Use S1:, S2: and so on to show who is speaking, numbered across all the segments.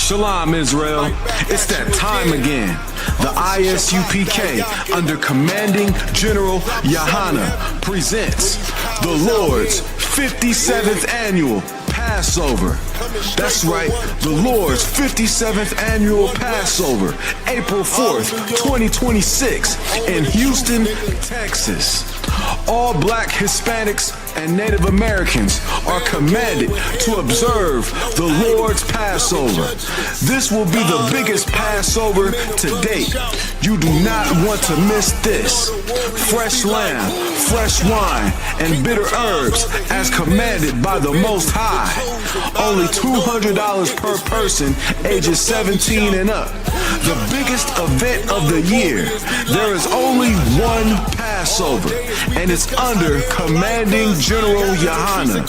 S1: Shalom, Israel. It's that time again. The ISUPK, under Commanding General Yahana, presents the Lord's 57th Annual Passover. That's right, the Lord's 57th Annual Passover, April 4th, 2026, in Houston, Texas. All Black, Hispanics, and Native Americans are commanded to observe the Lord's Passover. This will be the biggest Passover to date. You do not want to miss this. Fresh lamb, fresh wine, and bitter herbs as commanded by the Most High. Only $200 per person, ages 17 and up. The biggest event of the year. There is only one Passover, and it's under Commanding General Yahana.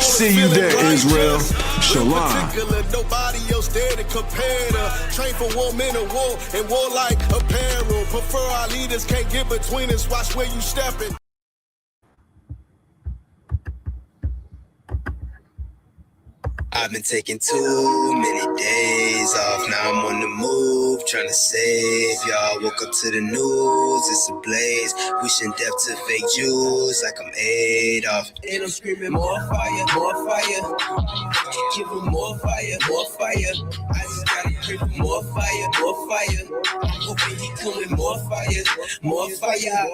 S1: See you there, Israel. Shalom.
S2: Nobody else there to compare to. Train for war, men of war, and war like apparel. Prefer our leaders, can't get between us. Watch where you stepping.
S3: I've been taking too many days off. Now I'm on the move, trying to save y'all. Woke up to the news, it's a blaze. Wishing death to fake Jews like I'm Adolf. And I'm screaming more fire, more fire. Give them more fire, more fire. I just gotta pray for more fire, more fire. I'm hoping he coming more fire, more fire.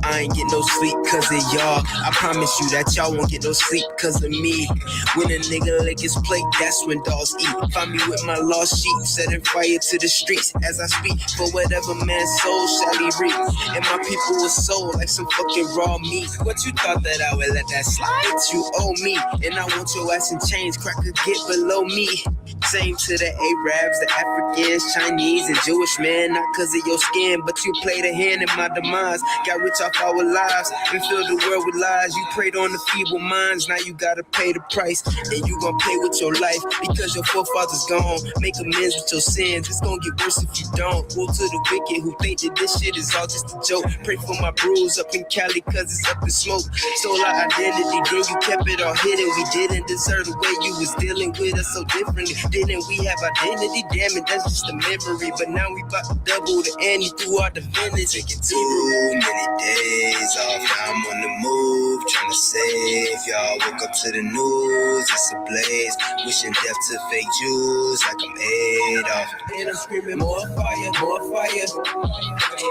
S3: I ain't get no sleep cause of y'all. I promise you that y'all won't get no sleep cause of me. When a nigga lick his plate, that's when dogs eat. Find me with my lost sheep, setting fire to the streets as I speak. For whatever man's soul shall he reap. And my people was sold like some fucking raw meat. What you thought that I would let that slide? But you owe me. And I want your ass in chains, cracker get below me. Same to the Arabs, the Africans, Chinese, and Jewish men. Not cause of your skin, but you played a hand in my demise. Got rich off our lives and filled the world with lies. You preyed on the feeble minds, now you gotta pay the price. And you gon' pay with your life because your forefathers gone. Make amends with your sins, it's gon' get worse if you don't. Woe to the wicked who think that this shit is all just a joke. Pray for my bruise up in Cali cause it's up in smoke. Stole our identity, then you kept it all hidden. We didn't deserve the way you was dealing with us so differently. Didn't we have identity? Damn it, that's just a memory. But now we about to double the ante through our defendants. Taking too many days off, now I'm on the move, trying to save y'all. Woke up to the news, it's a blaze. Wishing death to fake Jews like I'm Adolf. And I'm screaming more fire, more fire.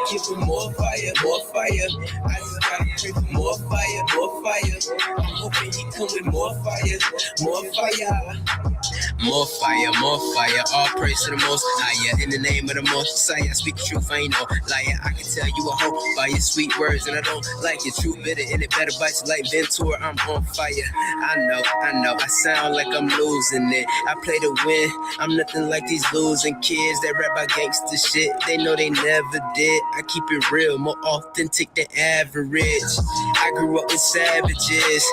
S3: Give them more fire, more fire. I just gotta pray for more fire, more fire. I'm hoping he come with more fire, more fire. More fire, more fire, all praise to the most higher. In the name of the most Messiah, speak the truth, I ain't no liar. I can tell you a hoe by your sweet words, and I don't like it. True bitter, and it better bite you like Ventura, I'm on fire. I know, I sound like I'm losing it. I play to win, I'm nothing like these losing kids that rap about gangster shit. They know they never did. I keep it real, more authentic than average. I grew up with savages,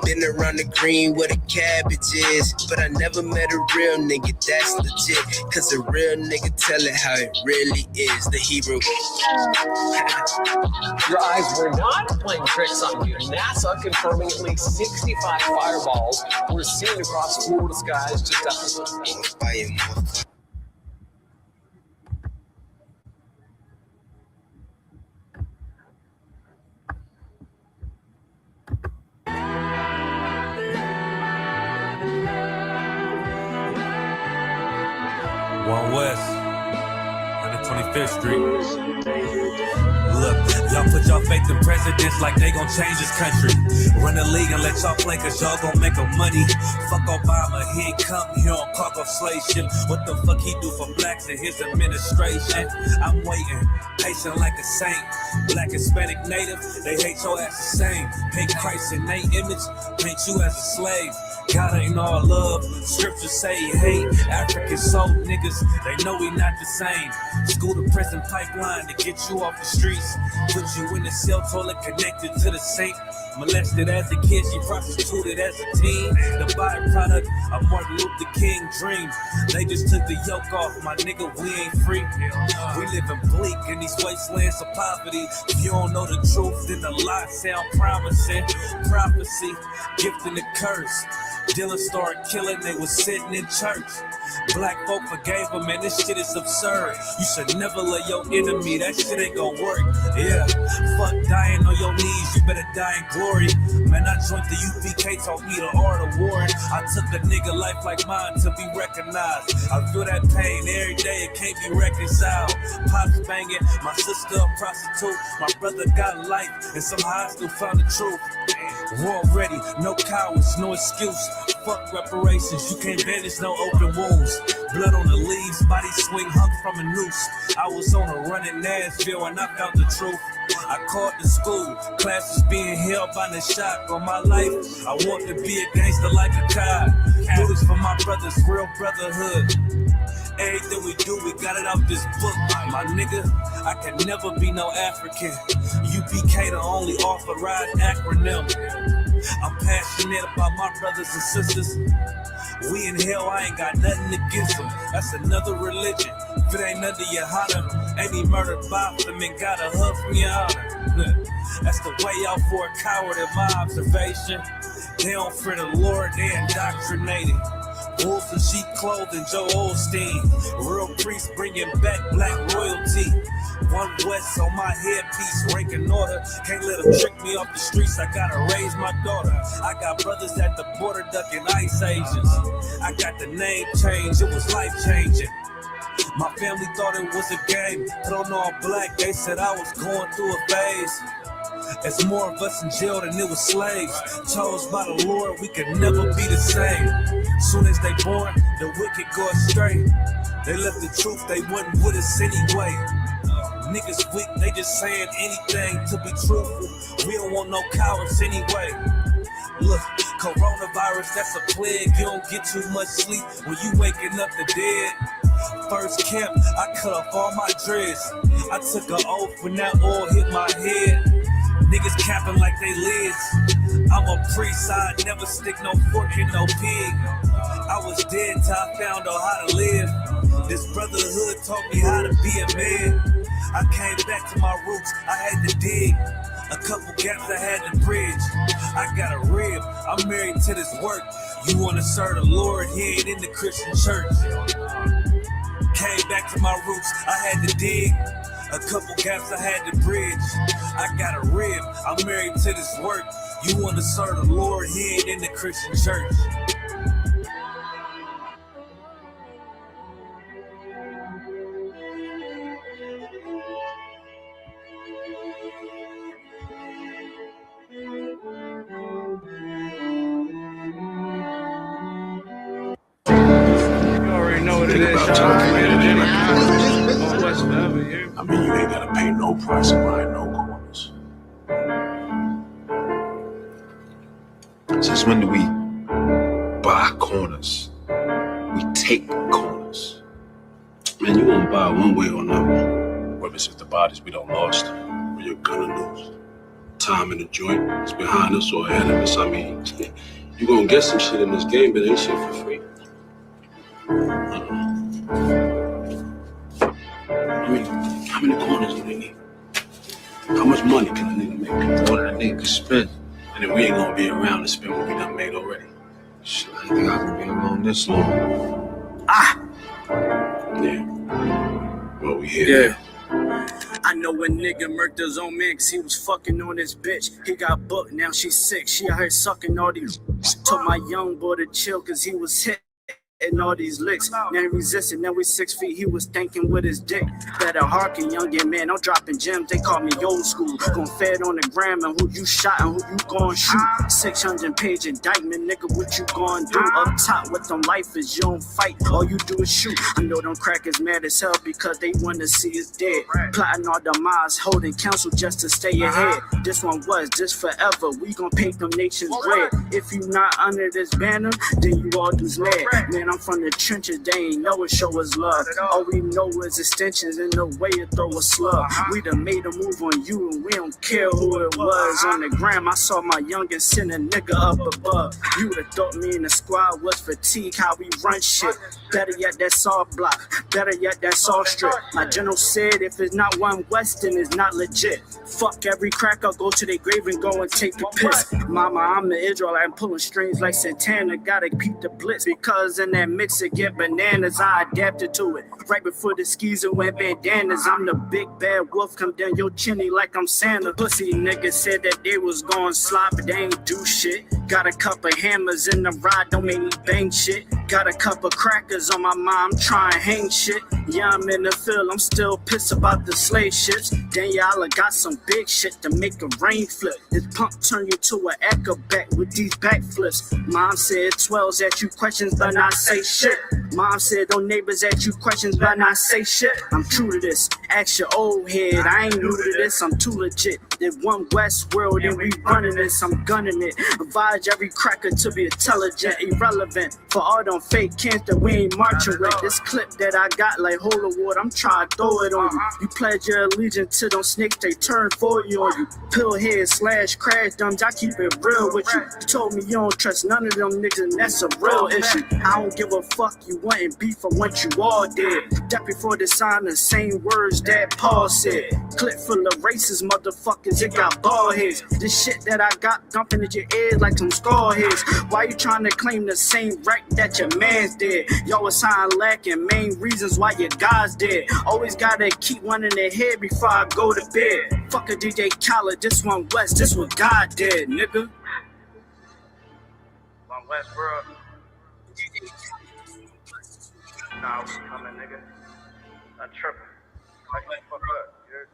S3: been around the green where the cabbage is, but I never met a real nigga that's legit, cause a real nigga tell it how it really is. The Hebrew.
S4: Your eyes were not playing tricks on you. NASA confirming at least 65 fireballs were seen across Florida skies just after sunset.
S3: More fire, more fire.
S5: One West, 125th Street. Look, y'all put y'all faith in presidents like they gon' change this country. Run the league and let y'all play cause y'all gon' make a money. Fuck Obama, he ain't come here on cargo slave ship. What the fuck he do for blacks in his administration? I'm waiting, patient like a saint. Black, Hispanic, Native, they hate your ass the same. Hate Christ in they image, paint you as a slave. God ain't all love, scriptures say he hate. African soul niggas, they know we not the same. School to prison pipeline to get you off the streets. Put you in the cell toilet connected to the sink. Molested as a kid, she prostituted as a teen. The byproduct of Martin Luther King dreams. They just took the yoke off, my nigga, we ain't free. We living bleak in these wastelands of poverty. If you don't know the truth, then the lie sound promising. Prophecy, gift and the curse. Dylan started killing, they was sitting in church. Black folk forgave him, man, this shit is absurd. You should never let your enemy, that shit ain't gon' work. Yeah, fuck dying on your knees, you better die in glory. Man, I joined the UPK, taught me the art of war. I took a nigga life like mine to be recognized. I feel that pain every day, it can't be reconciled. Pops banging, my sister a prostitute. My brother got life, and somehow I still found the truth. War ready, no cowards, no excuse. Fuck reparations, you can't bandage no open wounds. Blood on the leaves, body swing hung from a noose. I was on a run in Nashville and I found the truth. I called the school, classes being held by the shock on my life. I want to be a gangster like a cop. Do this for my brothers, real brotherhood. Everything we do, we got it out this book. My nigga, I can never be no African. UPK the only authorized acronym. I'm passionate about my brothers and sisters. We in hell, I ain't got nothing against them. That's another religion. If it ain't under your honor, ain't he murdered by them and got a hug from your honor. That's the way out for a coward in my observation. They don't fear the Lord, they indoctrinated. Wolves in sheep clothing, Joe Osteen. Real priests bringing back black royalty. One West on my headpiece, ranking order. Can't let them trick me off the streets, I gotta raise my daughter. I got brothers at the border ducking ICE agents. I got the name change, it was life changing. My family thought it was a game, put on all black, they said I was going through a phase. There's more of us in jail than it was slaves. Chose by the Lord, we could never be the same. Soon as they born, the wicked go astray. They left the truth, they wasn't with us anyway. Niggas weak, they just saying anything to be truthful. We don't want no cowards anyway. Look, coronavirus, that's a plague. You don't get too much sleep when you waking up the dead. First camp, I cut off all my dreads. I took an oath when that oil hit my head. Niggas capping like they lids. I'm a priest, I never stick no fork in no pig. I was dead till I found out how to live. This brotherhood taught me how to be a man. I came back to my roots, I had to dig. A couple gaps I had to bridge. I got a rib, I'm married to this work. You wanna serve the Lord, he ain't in the Christian church. Came back to my roots, I had to dig. A couple gaps I had to bridge. I got a rib, I'm married to this work. You wanna serve the Lord, he ain't in the Christian church.
S6: I mean, you ain't gotta pay no price to buy no corners.
S7: Since when do we buy corners? We take corners.
S6: Man, you won't buy one way or another. Whether it's if the bodies we don't lost, or you're gonna lose. Time in the joint is behind us or ahead of us. I mean, you gonna get some shit in this game, but ain't shit for free. I mean, how many corners do they need? How much money can a nigga make?
S7: More than a nigga can spend.
S6: And then we ain't gonna be around to spend what we done made already.
S7: Shit, I think I can be alone this long.
S6: Yeah. Well, we here.
S8: Yeah. I know a nigga murked his own man cause he was fucking on his bitch. He got booked, now she's sick. She out here sucking all these. Told my young boy to chill cause he was hit. And all these licks, now he resisted, now we 6 feet, he was thinking with his dick. Better hearken, youngin' man, I'm dropping gems, they call me old school. Gon' fed on the gram and who you shot and who you gon' shoot. 600 page indictment, nigga, what you gon' do? Up top with them lifers, you don't fight, all you do is shoot. I know them crackers mad as hell because they wanna see us dead. Plotting our demise, holding counsel just to stay ahead. This one was, this forever, we gon' paint them nations red. If you not under this banner, then you all dudes mad. Man, I'm from the trenches, they ain't know it, show us love. All we know is extensions and the way to throw a slug. We done made a move on you and we don't care who it was. On the gram, I saw my youngin' send a nigga up above. You would've thought me and the squad was fatigue, how we run shit. Better yet, that's all block. Better yet, that's all strip. My general said if it's not one West, then it's not legit. Fuck every crack, I'll go to their grave and go and take a piss. Mama, I'm the Israel, I'm pulling strings like Santana. Gotta peep the blitz because in that mixer, get bananas. I adapted to it. Right before the skis and wear bandanas. I'm the big bad wolf, come down your chimney like I'm Santa. Pussy niggas said that they was going slop, but they ain't do shit. Got a couple hammers in the ride, don't make me bang shit. Got a couple crackers on my mind, I'm trying to hang shit. Yeah, I'm in the field, I'm still pissed about the slave ships. Daniela got some big shit to make a rain flip. This pump turn you to an acrobat with these backflips. Mom said 12s at you questions, but not say shit. Mom said those neighbors at you questions, but not say shit. I'm true to this, ask your old head, I ain't new to this, I'm too legit. There's one West world and we running this, I'm gunning it. Advise every cracker to be intelligent, irrelevant. For all them fake camps that we ain't marching with. This clip that I got like holy water, I'm trying to throw it on you. You pledge your allegiance to them snakes, they turn for you on you. Pillhead / crash dumps, I keep it real with you. You told me you don't trust none of them niggas, and that's a real issue. I don't give a fuck, you wantin' beef for once you all did. That before they sign the same words that Paul said. Clip full of racist motherfuckers, it got bald heads. This shit that I got dumping in your ear like some skull heads. Why you trying to claim the same right that your man's dead? Y'all was sign lacking, main reasons why your God's dead. Always gotta keep one in the head before I go to bed. Fuck a DJ Khaled, this one West, this what God did, nigga. One West world. Nah, we coming, nigga. I'm tripping. Like the fuck up, you heard?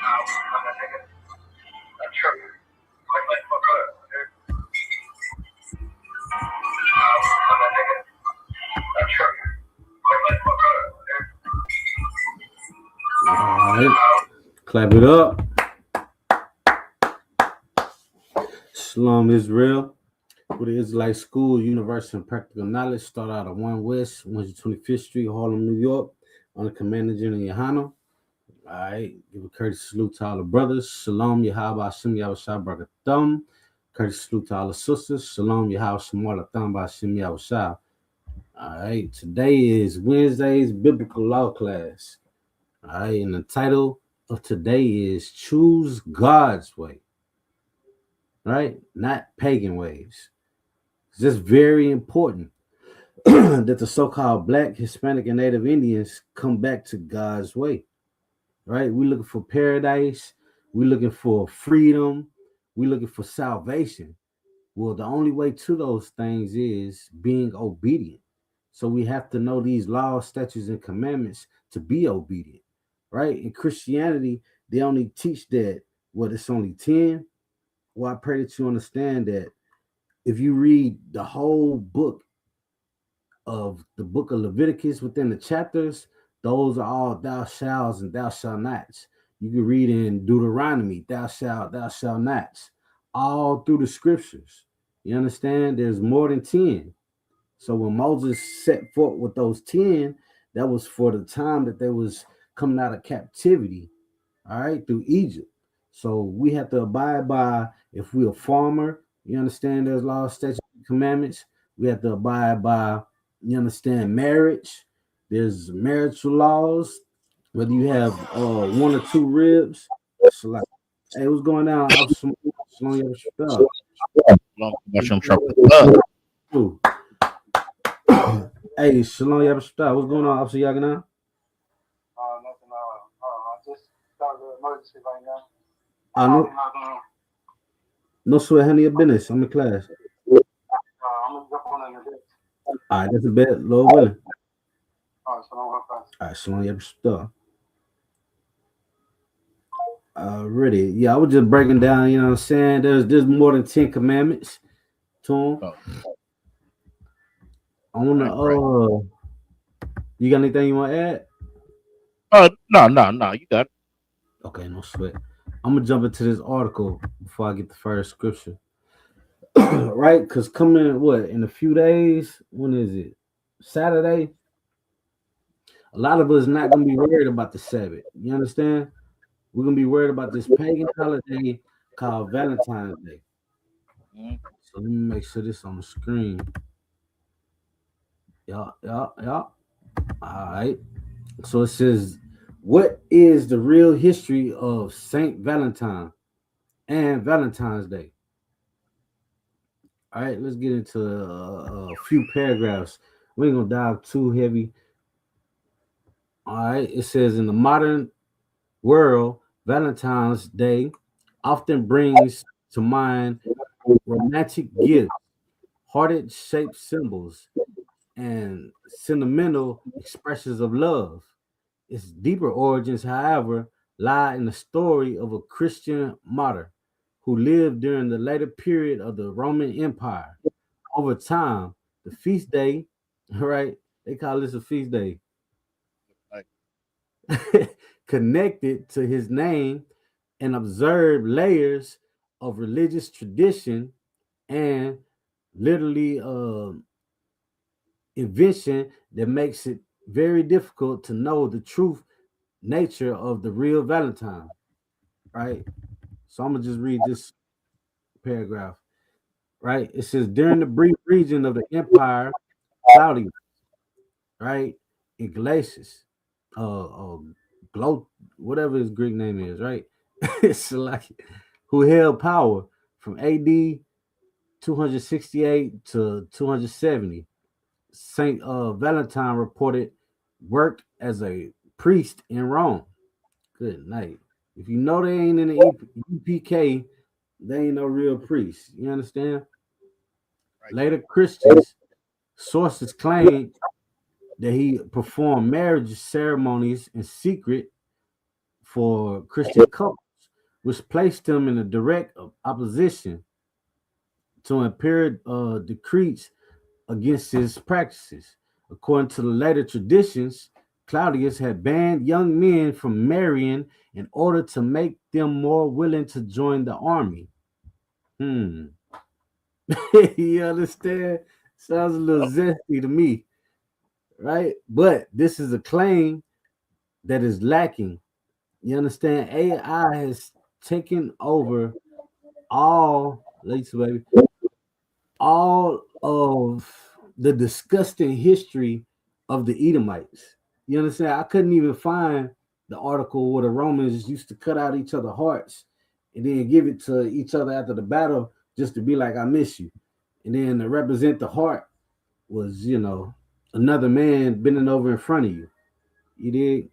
S8: Nah, we coming, nigga. I'm tripping. Like the fuck up, you heard? Nah, we coming, nigga. I'm tripping. Like the fuck up, you heard?
S9: All right. Clap it up. Shalom Israel. With the Israelite School, Universal and Practical Knowledge, start out at 1 West, 125th Street, Harlem, New York, on the Commander General Yohana. All right, give a courteous salute to all the brothers. Shalom, Yahweh Hashem, Yahweh Shah, Barakatham. Courteous salute to all the sisters. Shalom, Yahweh Shemar, Latham, Hashem, Yahweh Shah. All right, today is Wednesday's Biblical Law class. All right, and the title of today is Choose God's Way. Right, not pagan ways. It's just very important that the so-called Black, Hispanic, and Native Indians come back to God's way. Right? We're looking for paradise. We're looking for freedom. We're looking for salvation. Well, the only way to those things is being obedient. So we have to know these laws, statutes, and commandments to be obedient. Right? In Christianity, they only teach that, it's only 10. Well, I pray that you understand that if you read the whole book of Leviticus within the chapters, those are all thou shalt and thou shalt nots. You can read in Deuteronomy, thou shalt nots, all through the scriptures. You understand? There's more than 10. So when Moses set forth with those 10, that was for the time that they was coming out of captivity, all right, through Egypt. So we have to abide by, if we're a farmer, you understand there's laws, statutes, and commandments. We have to abide by, you understand, marriage. There's marital laws. Whether you have 1 or 2 ribs. So like, hey, what's going on? Hey, Shalom Yabashta. What's going on, Officer Yagana?
S10: Nothing. Just started the emergency right now.
S9: No sweat, honey, your business. I'm in class.
S10: I'm gonna jump on in a bit.
S9: All right, that's a bet, Lord willing.
S10: All right, Shalom.
S9: All right, Shalom Yabashta. Already, yeah, I was just breaking down. You know what I'm saying? There's more than 10 commandments to them. I wanna you got anything you want to add?
S11: No, you got it.
S9: Okay, no sweat. I'm gonna jump into this article before I get the first scripture. Right? Because coming in a few days, when is it? Saturday. A lot of us not gonna be worried about the Sabbath. You understand? We're gonna be worried about this pagan holiday called Valentine's Day. So let me make sure this on the screen. Yeah. All right. So it says, what is the real history of Saint Valentine and Valentine's Day? All right, let's get into a few paragraphs. We ain't gonna dive too heavy. All right, it says in the modern world, Valentine's Day often brings to mind romantic gifts, hearted shaped symbols, and sentimental expressions of love. Its deeper origins, however, lie in the story of a Christian martyr who lived during the later period of the Roman Empire. Over time, the feast day, right? They call this a feast day,
S11: Like,
S9: connected to his name and observed layers of religious tradition and literally invention that makes it very difficult to know the truth nature of the real Valentine, right? So I'm gonna just read this paragraph, right? It says during the brief region of the empire, Claudius, right, in Glacius, Glo, whatever his Greek name is, right? It's like who held power from AD 268 to 270. Saint Valentine reported worked as a priest in Rome. Good night. If you know they ain't in the UPK, they ain't no real priest. You understand?
S11: right.
S9: Later Christians sources claim that he performed marriage ceremonies in secret for Christian couples, which placed him in a direct opposition to imperial decrees against his practices. According to the later traditions, Claudius had banned young men from marrying in order to make them more willing to join the army. Hmm. You understand? Sounds a little zesty to me, right? But this is a claim that is lacking. You understand? AI has taken over all, listen, baby, all of the disgusting history of the Edomites. You understand? I couldn't even find the article where the Romans used to cut out each other's hearts and then give it to each other after the battle just to be like, I miss you. And then to represent the heart was, another man bending over in front of you. You did.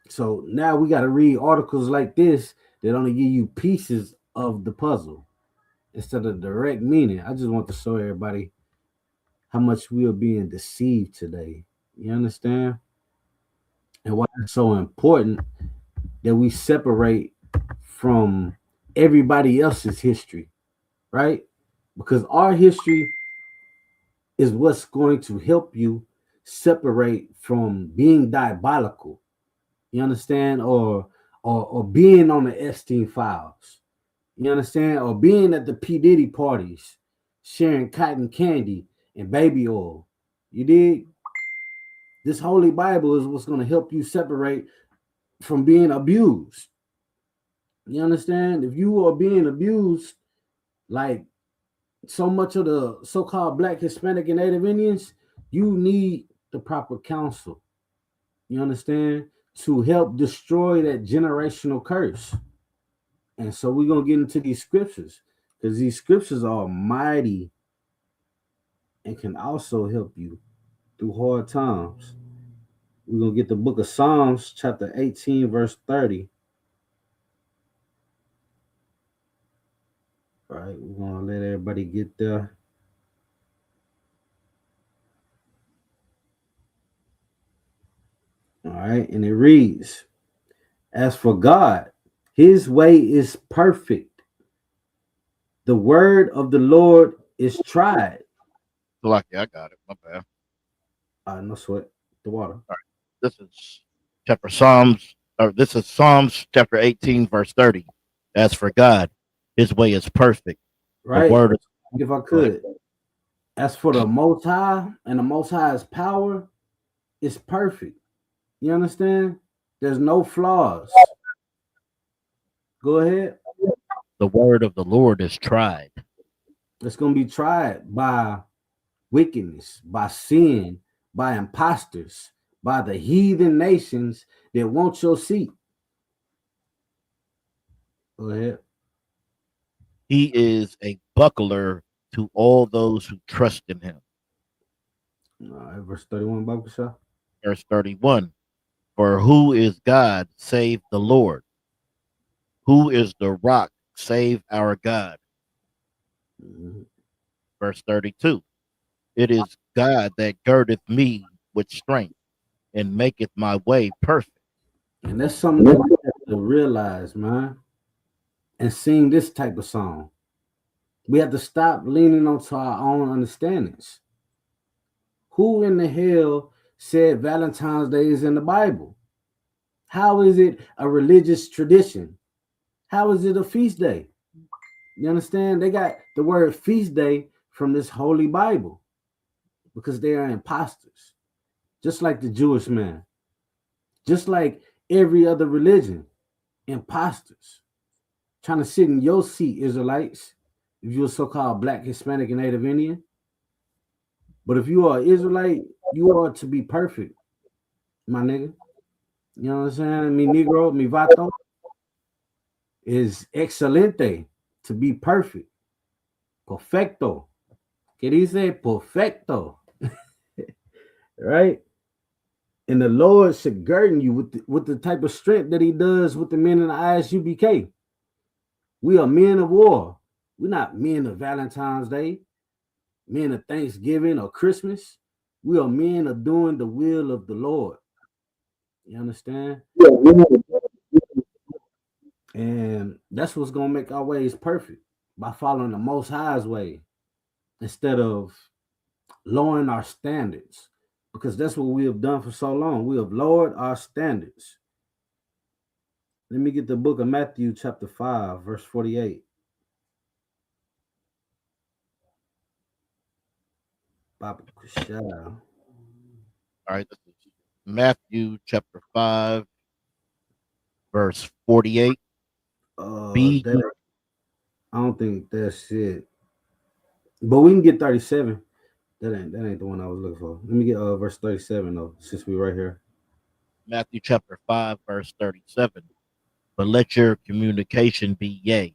S9: So now we got to read articles like this that only give you pieces of the puzzle instead of direct meaning. I just want to show everybody how much we are being deceived today. You understand? And why it's so important that we separate from everybody else's history, right? Because our history is what's going to help you separate from being diabolical. You understand? Or being on the Epstein files. You understand? Or being at the P. Diddy parties, sharing cotton candy and baby oil. You dig? This holy Bible is what's going to help you separate from being abused. You understand? If you are being abused, like so much of the so-called Black, Hispanic, and Native Indians, you need the proper counsel. You understand? To help destroy that generational curse. And so we're gonna get into these scriptures because these scriptures are mighty and can also help you through hard times. We're gonna get the book of Psalms, chapter 18, verse 30. All right, we're gonna let everybody get there. All right, and it reads, as for God, his way is perfect. The word of the Lord is tried.
S11: Lucky, I got it. My bad.
S9: No sweat. The water.
S11: All right. This is chapter Psalms, or this is Psalms chapter 18, verse 30. As for God, his way is perfect. The
S9: Right?
S11: word is
S9: If I
S11: go ahead.
S9: could. As for the Most High and the Most High's power, it's perfect. You understand? There's no flaws. Go ahead.
S11: The word of the Lord is tried.
S9: It's going to be tried by wickedness, by sin, by imposters, by the heathen nations that want your seat. Go ahead.
S11: He is a buckler to all those who trust in him.
S9: All right, verse 31, Baba Shah.
S11: Verse 31. For who is God save the Lord? Who is the rock save our God?
S9: Mhm.
S11: Verse 32. It is God that girdeth me with strength and maketh my way perfect.
S9: And that's something that we have to realize, man, and sing this type of song. We have to stop leaning onto our own understandings. Who in the hell said Valentine's Day is in the Bible? How is it a religious tradition? How is it a feast day? You understand? They got the word feast day from this holy Bible because they are imposters, just like the Jewish man, just like every other religion, imposters trying to sit in your seat, Israelites, if you're so-called Black, Hispanic, and Native Indian. But if you are Israelite, you are to be perfect, my nigga. You know what I'm saying? Mi negro, mi vato is excelente, to be perfect. Perfecto. Que dice perfecto. Right? And the Lord should girden you with the type of strength that he does with the men in the ISUBK. We are men of war. We're not men of Valentine's Day, men of Thanksgiving or Christmas. We are men of doing the will of the Lord. You understand? And that's what's going to make our ways perfect, by following the Most High's way instead of lowering our standards, because that's what we have done for so long. We have lowered our standards. Let me get the book of Matthew, chapter 5, verse 48. Baba Kushah.
S11: All right, this is Matthew chapter 5, verse 48. Be
S9: I don't think that's it. But we can get 37. That ain't the one I was looking for. Let me get verse 37 though, since we're right here.
S11: Matthew chapter 5, verse 37. But let your communication be yea,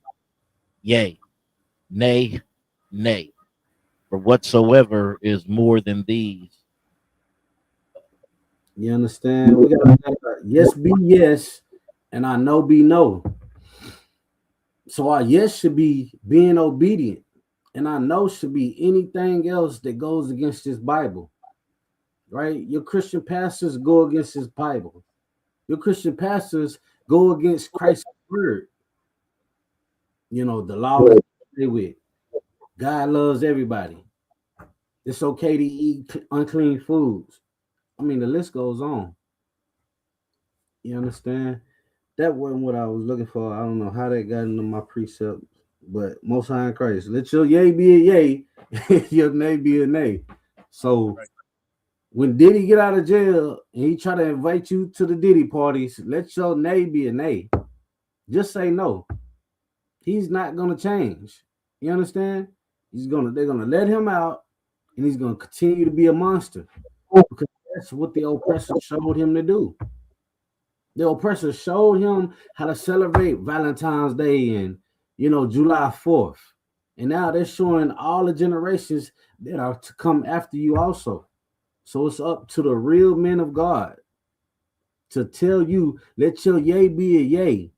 S11: yea, nay, nay. For whatsoever is more than these.
S9: You understand? We gotta yes be yes, and I know be no. So our yes should be being obedient, and I know should be anything else that goes against this Bible. Right? Your Christian pastors go against this Bible. Your Christian pastors go against Christ's word. You know, the law is play with. God loves everybody. It's okay to eat unclean foods. I mean, the list goes on. You understand? That wasn't what I was looking for. I don't know how that got into my precepts, but Most High in Christ, let your yay be a yay, your nay be a nay. So when Diddy get out of jail and he try to invite you to the Diddy parties, let your nay be a nay. Just say no. He's not gonna change. You understand? They're gonna let him out, and he's gonna continue to be a monster because that's what the oppressor showed him to do. The oppressor showed him how to celebrate Valentine's Day and July 4th. And now they're showing all the generations that are to come after you also. So it's up to the real men of God to tell you, let your yay be a yay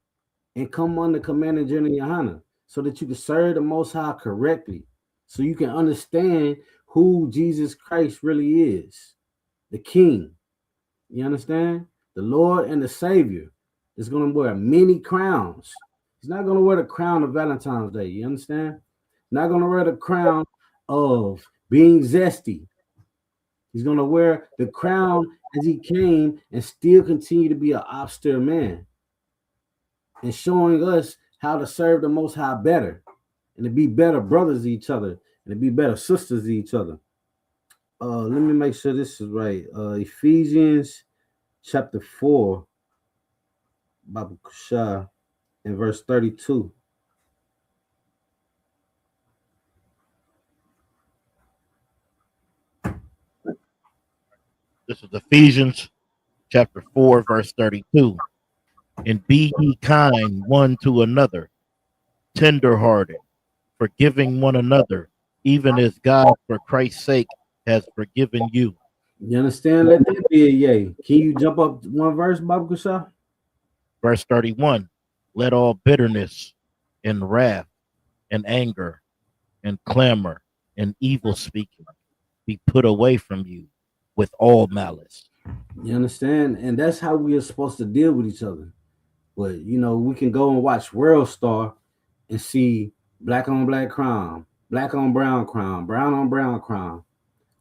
S9: and come under Command and General Yohana so that you can serve the Most High correctly, so you can understand who Jesus Christ really is, the King. You understand? The Lord and the Savior is going to wear many crowns. He's not going to wear the crown of Valentine's Day. You understand? Not going to wear the crown of being zesty. He's going to wear the crown as he came and still continue to be an austere man and showing us how to serve the Most High better and to be better brothers to each other and to be better sisters to each other. Let me make sure this is right. Ephesians chapter 4, Baba Kushah, in verse 32.
S11: This is Ephesians chapter 4, verse 32. And be ye kind one to another, tenderhearted, forgiving one another, even as God, for Christ's sake, has forgiven you.
S9: You understand? Let that be a yay. Can you jump up one verse, Baba Kusha?
S11: Verse 31. Let all bitterness and wrath and anger and clamor and evil speaking be put away from you with all malice.
S9: You understand? And that's how we are supposed to deal with each other. But you know, we can go and watch World Star and see black on black crime, black on brown crime, brown on brown crime.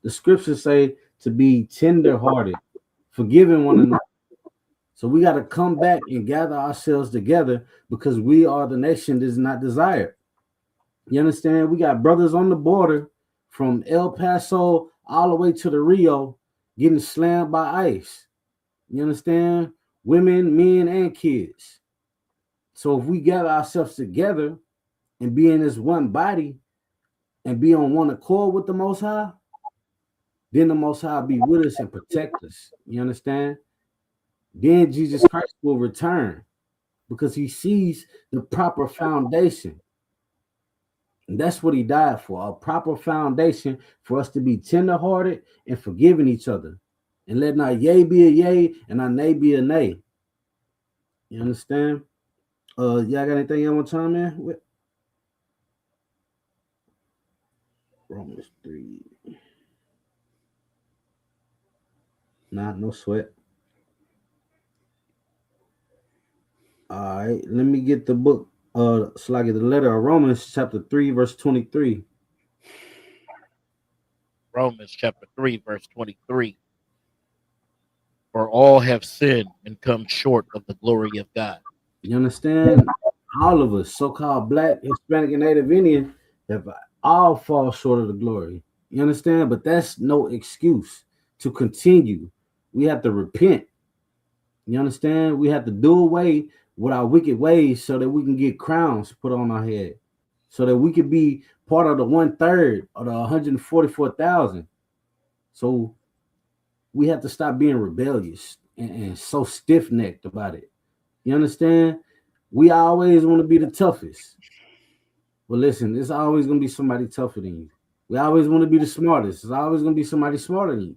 S9: The scriptures say to be tender hearted, forgiving one another. So we got to come back and gather ourselves together because we are the nation that is not desired. You understand? We got brothers on the border from El Paso all the way to the Rio getting slammed by ICE. You understand? Women, men, and kids. So if we gather ourselves together and be in this one body and be on one accord with the Most High, then the Most High will be with us and protect us. You understand? Then Jesus Christ will return because he sees the proper foundation. And that's what he died for, a proper foundation for us to be tenderhearted and forgiving each other. And let our yea be a yea and our nay be a nay. You understand? Y'all got anything you want to chime in with? Romans 3. Nah, no sweat. All right, let me get the book. So I get the letter of Romans, chapter 3, verse 23.
S11: Romans chapter 3, verse 23. For all have sinned and come short of the glory of God.
S9: You understand? All of us, so-called black, Hispanic, and Native Indian, have all fall short of the glory. You understand? But that's no excuse to continue. We have to repent. You understand? We have to do away with our wicked ways so that we can get crowns put on our head, so that we can be part of the 1/3 of the 144,000. So we have to stop being rebellious and so stiff-necked about it. You understand? We always want to be the toughest. Well, listen, there's always going to be somebody tougher than you. We always want to be the smartest. There's always going to be somebody smarter than you.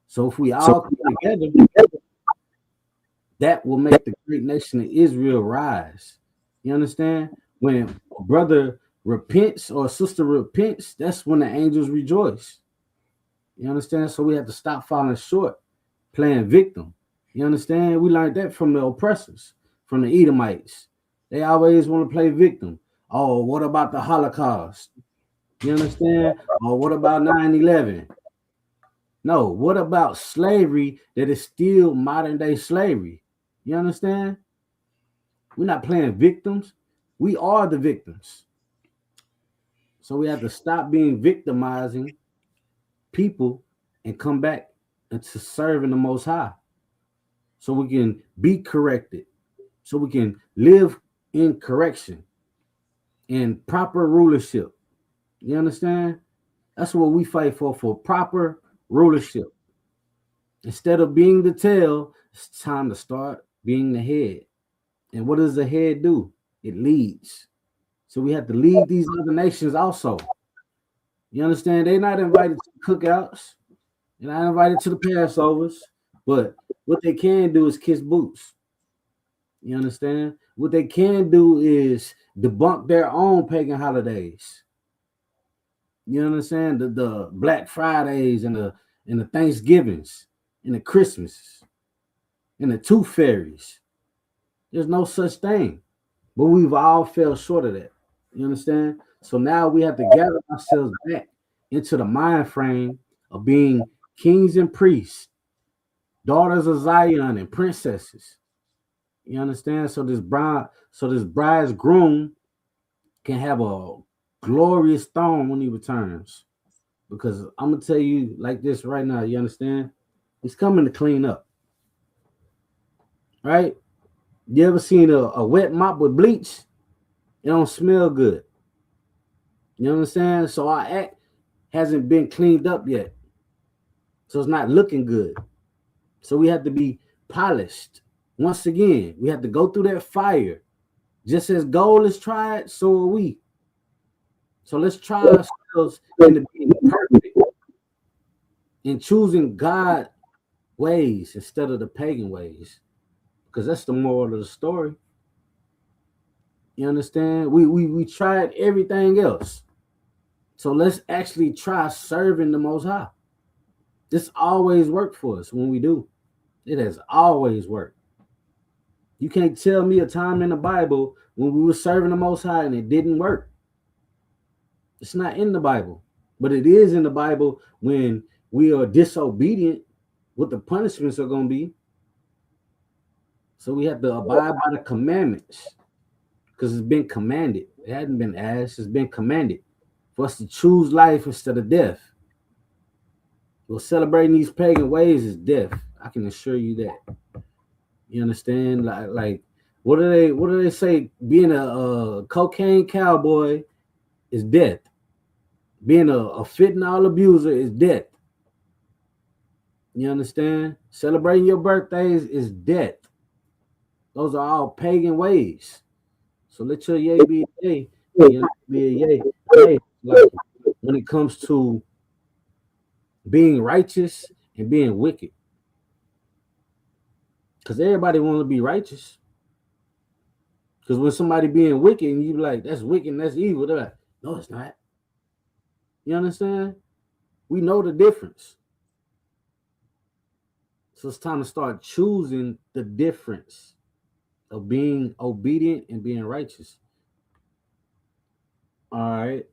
S9: So if we all come together, that will make the great nation of Israel rise. You understand? When a brother repents or a sister repents, that's when the angels rejoice. You understand? So we have to stop falling short, playing victim. You understand? We learned that from the oppressors, from the Edomites. They always want to play victim. Oh, what about the Holocaust? You understand? Or what about 9/11? No, what about slavery that is still modern day slavery? You understand? We're not playing victims. We are the victims. So we have to stop being victimizing people and come back into serving the Most High. So we can be corrected. So we can live in correction and proper rulership. You understand? That's what we fight for proper rulership. Instead of being the tail, it's time to start being the head. And what does the head do? It leads. So we have to lead these other nations also. You understand? They're not invited to the cookouts. They're not invited to the Passovers. But what they can do is kiss boots. You understand? What they can do is debunk their own pagan holidays. You understand? The Black Fridays and the Thanksgivings and the Christmases and the Tooth Fairies. There's no such thing. But we've all fell short of that. You understand? So now we have to gather ourselves back into the mind frame of being kings and priests, daughters of Zion and princesses. You understand? So this bridegroom can have a glorious throne when he returns. Because I'm gonna tell you like this right now, you understand? He's coming to clean up. Right? You ever seen a wet mop with bleach? It don't smell good. You understand? So our act hasn't been cleaned up yet. So it's not looking good. So we have to be polished. Once again, we have to go through that fire. Just as gold is tried, so are we. So let's try ourselves ourselves into being perfect and choosing God ways instead of the pagan ways, because that's the moral of the story. You understand? We tried everything else, so let's actually try serving the Most High. This always worked for us when we do. It has always worked. You can't tell me a time in the Bible when we were serving the Most High and it didn't work. It's not in the Bible, but it is in the Bible when we are disobedient, what the punishments are going to be. So we have to abide by the commandments because it's been commanded. It hadn't been asked, it's been commanded for us to choose life instead of death. Well, celebrating these pagan ways is death. I can assure you that. You understand? Like what do they say? Being a cocaine cowboy is death. Being a fentanyl abuser is death. You understand? Celebrating your birthdays is death. Those are all pagan ways. So let your yay be a yay. Your be a yay. Hey, like when it comes to being righteous and being wicked. Because everybody wants to be righteous. Because when somebody being wicked and you be like, that's wicked and that's evil, they're like, no, it's not. You understand? We know the difference. So it's time to start choosing the difference of being obedient and being righteous. All right.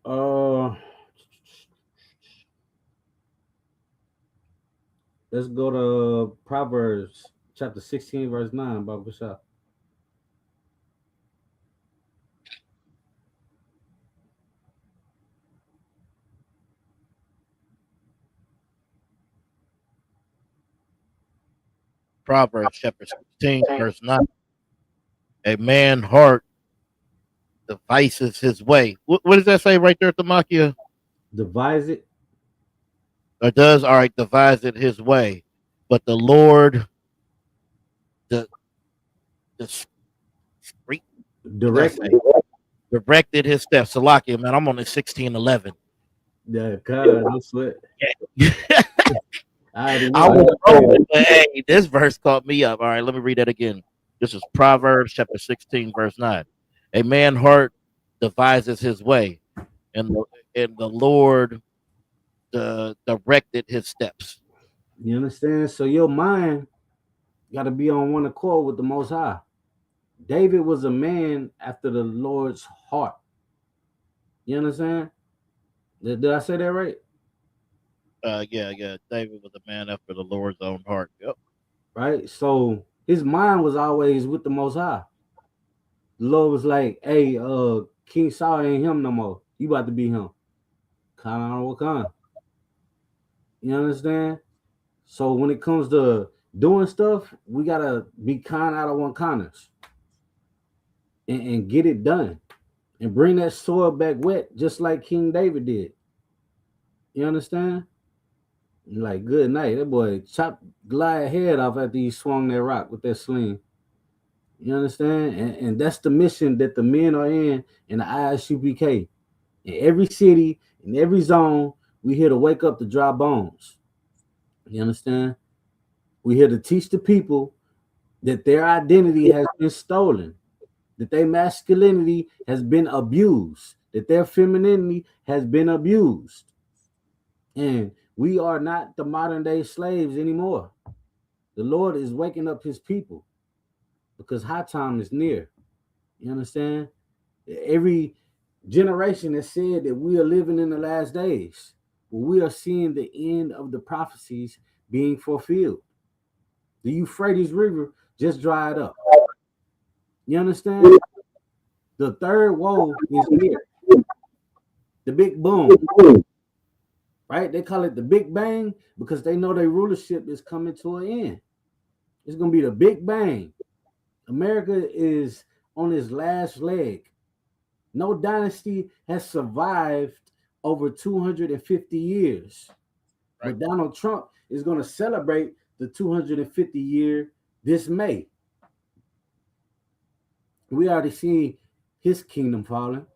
S9: Let's go to Proverbs chapter 16, verse 9, Baba Shah.
S11: Proverbs chapter 16, verse 9. A man's heart devises his way. What does that say right there, Tamakia?
S9: Devise it.
S11: Or does, all right, devise it his way. But the Lord, the directed his steps. Salakia, man, I'm on the 16:11.
S9: Yeah, God, no sweat.
S11: I was wrong, but hey, this verse caught me up. All right, let me read that again. This is Proverbs chapter 16, verse 9. A man's heart devises his way, and the Lord directed his steps.
S9: You understand? So your mind got to be on one accord with the Most High. David was a man after the Lord's heart. You understand? Did I say that right?
S11: Yeah. David was a man after the Lord's own heart. Yep.
S9: Right? So his mind was always with the Most High. The Lord was like, hey, King Saul ain't him no more. You about to be him. Khan. You understand? So when it comes to doing stuff, we gotta be kind out of one corners and get it done and bring that soil back wet, just like King David did. You understand? Like, good night. That boy chopped Goliath's head off after he swung that rock with that sling. You understand? And that's the mission that the men are in the ISUPK. In every city, in every zone, we here to wake up the dry bones. You understand? We here to teach the people that their identity has been stolen, that their masculinity has been abused, that their femininity has been abused. And we are not the modern day slaves anymore. The Lord is waking up his people because high time is near. You understand? Every generation has said that we are living in the last days. Well, we are seeing the end of the prophecies being fulfilled. The Euphrates River just dried up. You understand? The third woe is near. The big boom. Right? They call it the Big Bang because they know their rulership is coming to an end. It's going to be the Big Bang. America is on its last leg. No dynasty has survived over 250 years. Right. But Donald Trump is going to celebrate the 250 year this May. We already see his kingdom falling.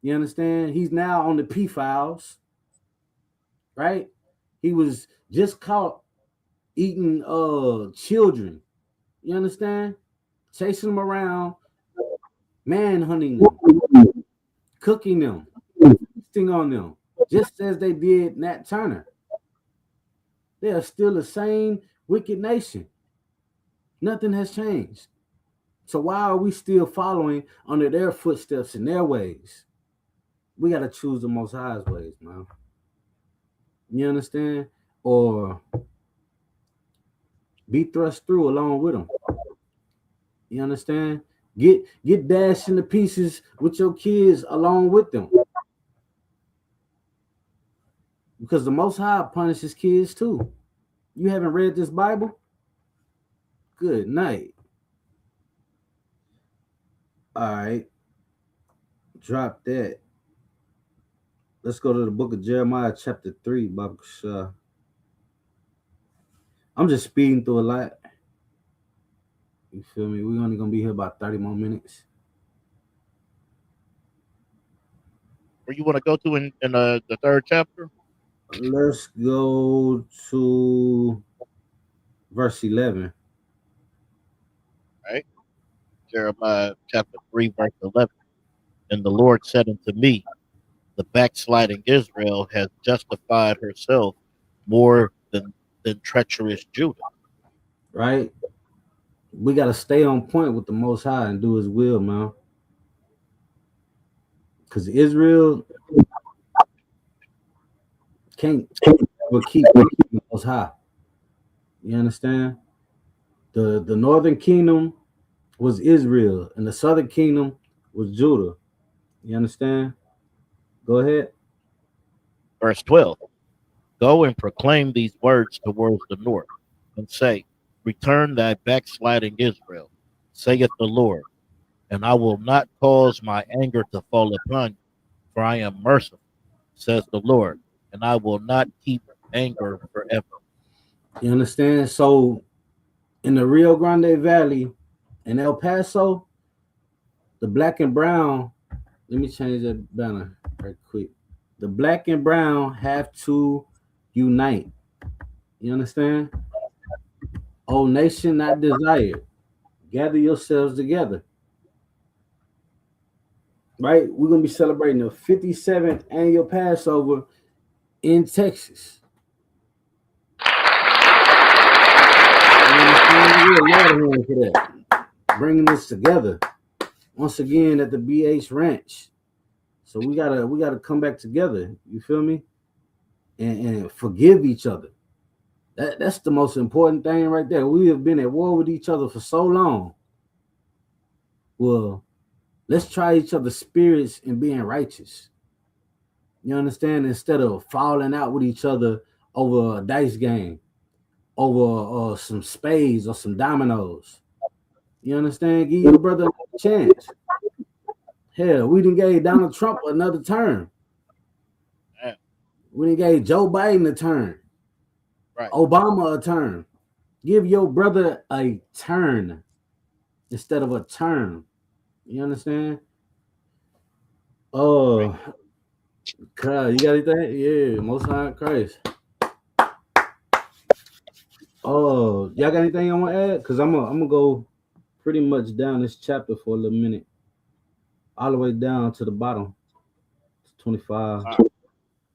S9: You understand? He's now on the P files. right? He was just caught eating children. You understand? Chasing them around, manhunting them, cooking them, feasting on them, just as they did Nat Turner. They are still the same wicked nation. Nothing has changed. So why are we still following under their footsteps and their ways? We got to choose the Most High's ways, man. You understand? Or be thrust through along with them. You understand? Get dashed into pieces with your kids along with them. Because the Most High punishes kids too. You haven't read this Bible? Good night. All right. Drop that. Let's go to the book of Jeremiah, chapter 3, Baba Kasha. I'm just speeding through a lot. You feel me? We're only going to be here about 30 more minutes.
S11: Where you want to go to in the third chapter?
S9: Let's go to verse 11.
S11: Right. Jeremiah chapter 3, verse 11. And the Lord said unto me, the backsliding Israel has justified herself more than treacherous Judah.
S9: Right? We got to stay on point with the Most High and do his will, man. Because Israel can't ever keep the Most High. You understand? The northern kingdom was Israel, and the southern kingdom was Judah. You understand? Go ahead.
S11: Verse 12. Go and proclaim these words towards the north, and say, return thy backsliding Israel, saith the Lord, and I will not cause my anger to fall upon you, for I am merciful, says the Lord, and I will not keep anger forever.
S9: You understand? So in the Rio Grande Valley in El Paso, the black and brown, let me change that banner right quick. The black and brown have to unite. You understand? O nation not desired, gather yourselves together. Right? We're going to be celebrating the 57th annual Passover in Texas. For that. Bringing this together once again at the BH Ranch. So we gotta come back together. You feel me? And forgive each other. That's the most important thing right there. We have been at war with each other for so long. Well, let's try each other's spirits and being righteous. You understand? Instead of falling out with each other over a dice game, over some spades or some dominoes. You understand? Give your brother a chance. Hell, we done gave Donald Trump another term.
S11: Yeah.
S9: We done gave Joe Biden a turn.
S11: Right.
S9: Obama a turn. Give your brother a turn instead of a term. You understand? Oh, God, you got anything? Yeah, Most High Christ. Oh, y'all got anything you want to add? Because I'm gonna go pretty much down this chapter for a little minute, all the way down to the bottom, 25. Right.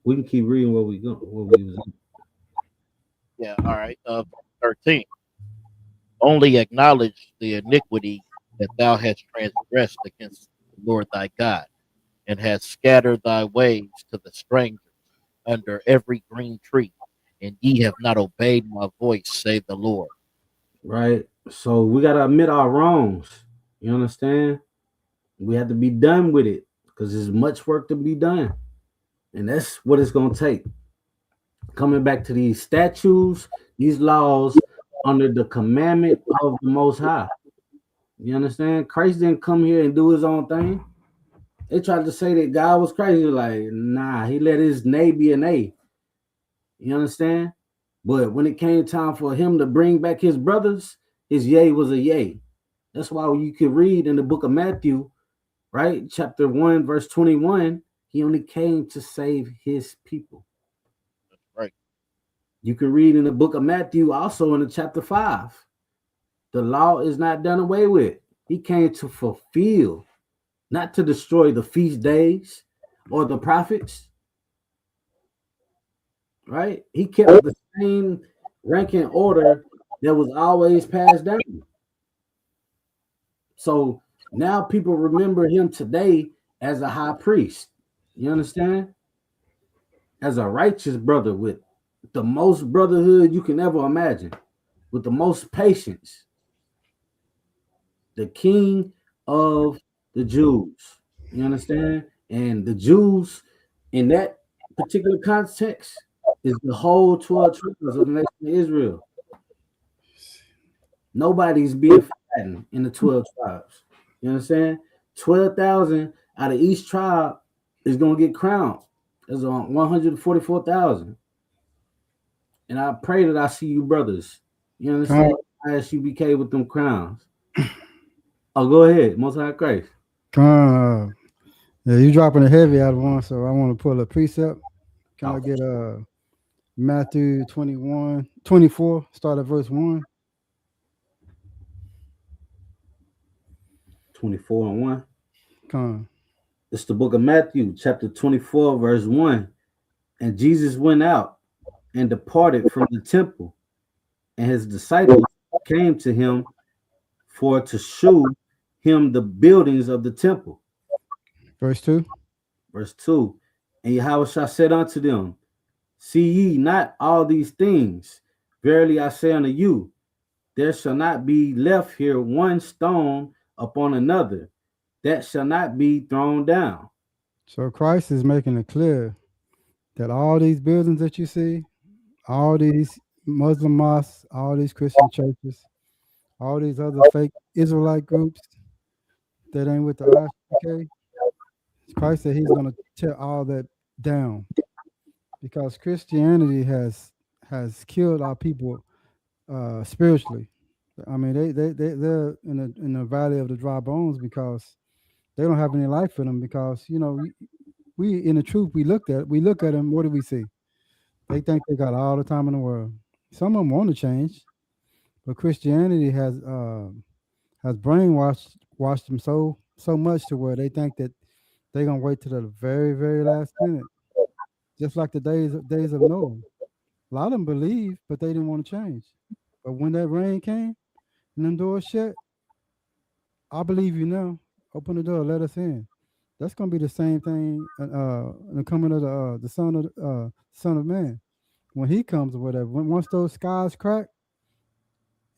S9: We can keep reading where we go. Where we was at.
S11: Yeah. All right. 13. Only acknowledge the iniquity that thou hast transgressed against the Lord thy God, and hast scattered thy ways to the strangers under every green tree, and ye have not obeyed my voice, save the Lord.
S9: Right. So we gotta admit our wrongs. You understand? We have to be done with it because there's much work to be done, and that's what it's gonna take. Coming back to these statutes, these laws under the commandment of the Most High. You understand? Christ didn't come here and do his own thing. They tried to say that God was crazy. Like, nah, he let his nay be an A. You understand? But when it came time for him to bring back his brothers, his yay was a yay. That's why you could read in the book of Matthew, right? Chapter 1, verse 21, he only came to save his people.
S11: Right.
S9: You can read in the book of Matthew, also in the chapter 5. The law is not done away with. He came to fulfill, not to destroy the feast days or the prophets, right? He kept the same rank and order that was always passed down. So now people remember him today as a high priest. You understand? As a righteous brother with the most brotherhood you can ever imagine, with the most patience, the king of the Jews. You understand? And the Jews in that particular context is the whole 12 tribes of the nation of Israel. Nobody's being flattened in the 12 tribes. You understand? 12,000 out of each tribe is going to get crowned. There's on 144,000. And I pray that I see you brothers. You understand? ISUBK with them crowns. Oh, go ahead. Most High Christ.
S12: Yeah, you dropping a heavy out of one, so I want to pull a precept. Can I get Matthew 24, start at verse 1?
S9: 24 and 1.
S12: Come on.
S9: It's the book of Matthew, chapter 24, verse 1. And Jesus went out and departed from the temple, and his disciples came to him for to shew him the buildings of the temple.
S12: Verse 2.
S9: Verse 2. And Yahweh said unto them, see ye not all these things? Verily I say unto you, there shall not be left here one stone upon another that shall not be thrown down.
S12: So Christ is making it clear that all these buildings that you see, all these Muslim mosques, all these Christian churches, all these other fake Israelite groups that ain't with the ISUBK, Christ said he's going to tear all that down because Christianity has killed our people spiritually. I mean, they're in the valley of the dry bones because they don't have any life in them. Because we in the truth we look at them. What do we see? They think they got all the time in the world. Some of them want to change, but Christianity has washed them so much to where they think that they're gonna wait to the very, very last minute, just like the days of Noah. A lot of them believe, but they didn't want to change. But when that rain came and them doors shut, I believe you now. Open the door, let us in. That's gonna be the same thing in the coming of the Son of Man when he comes or whatever. Once those skies crack,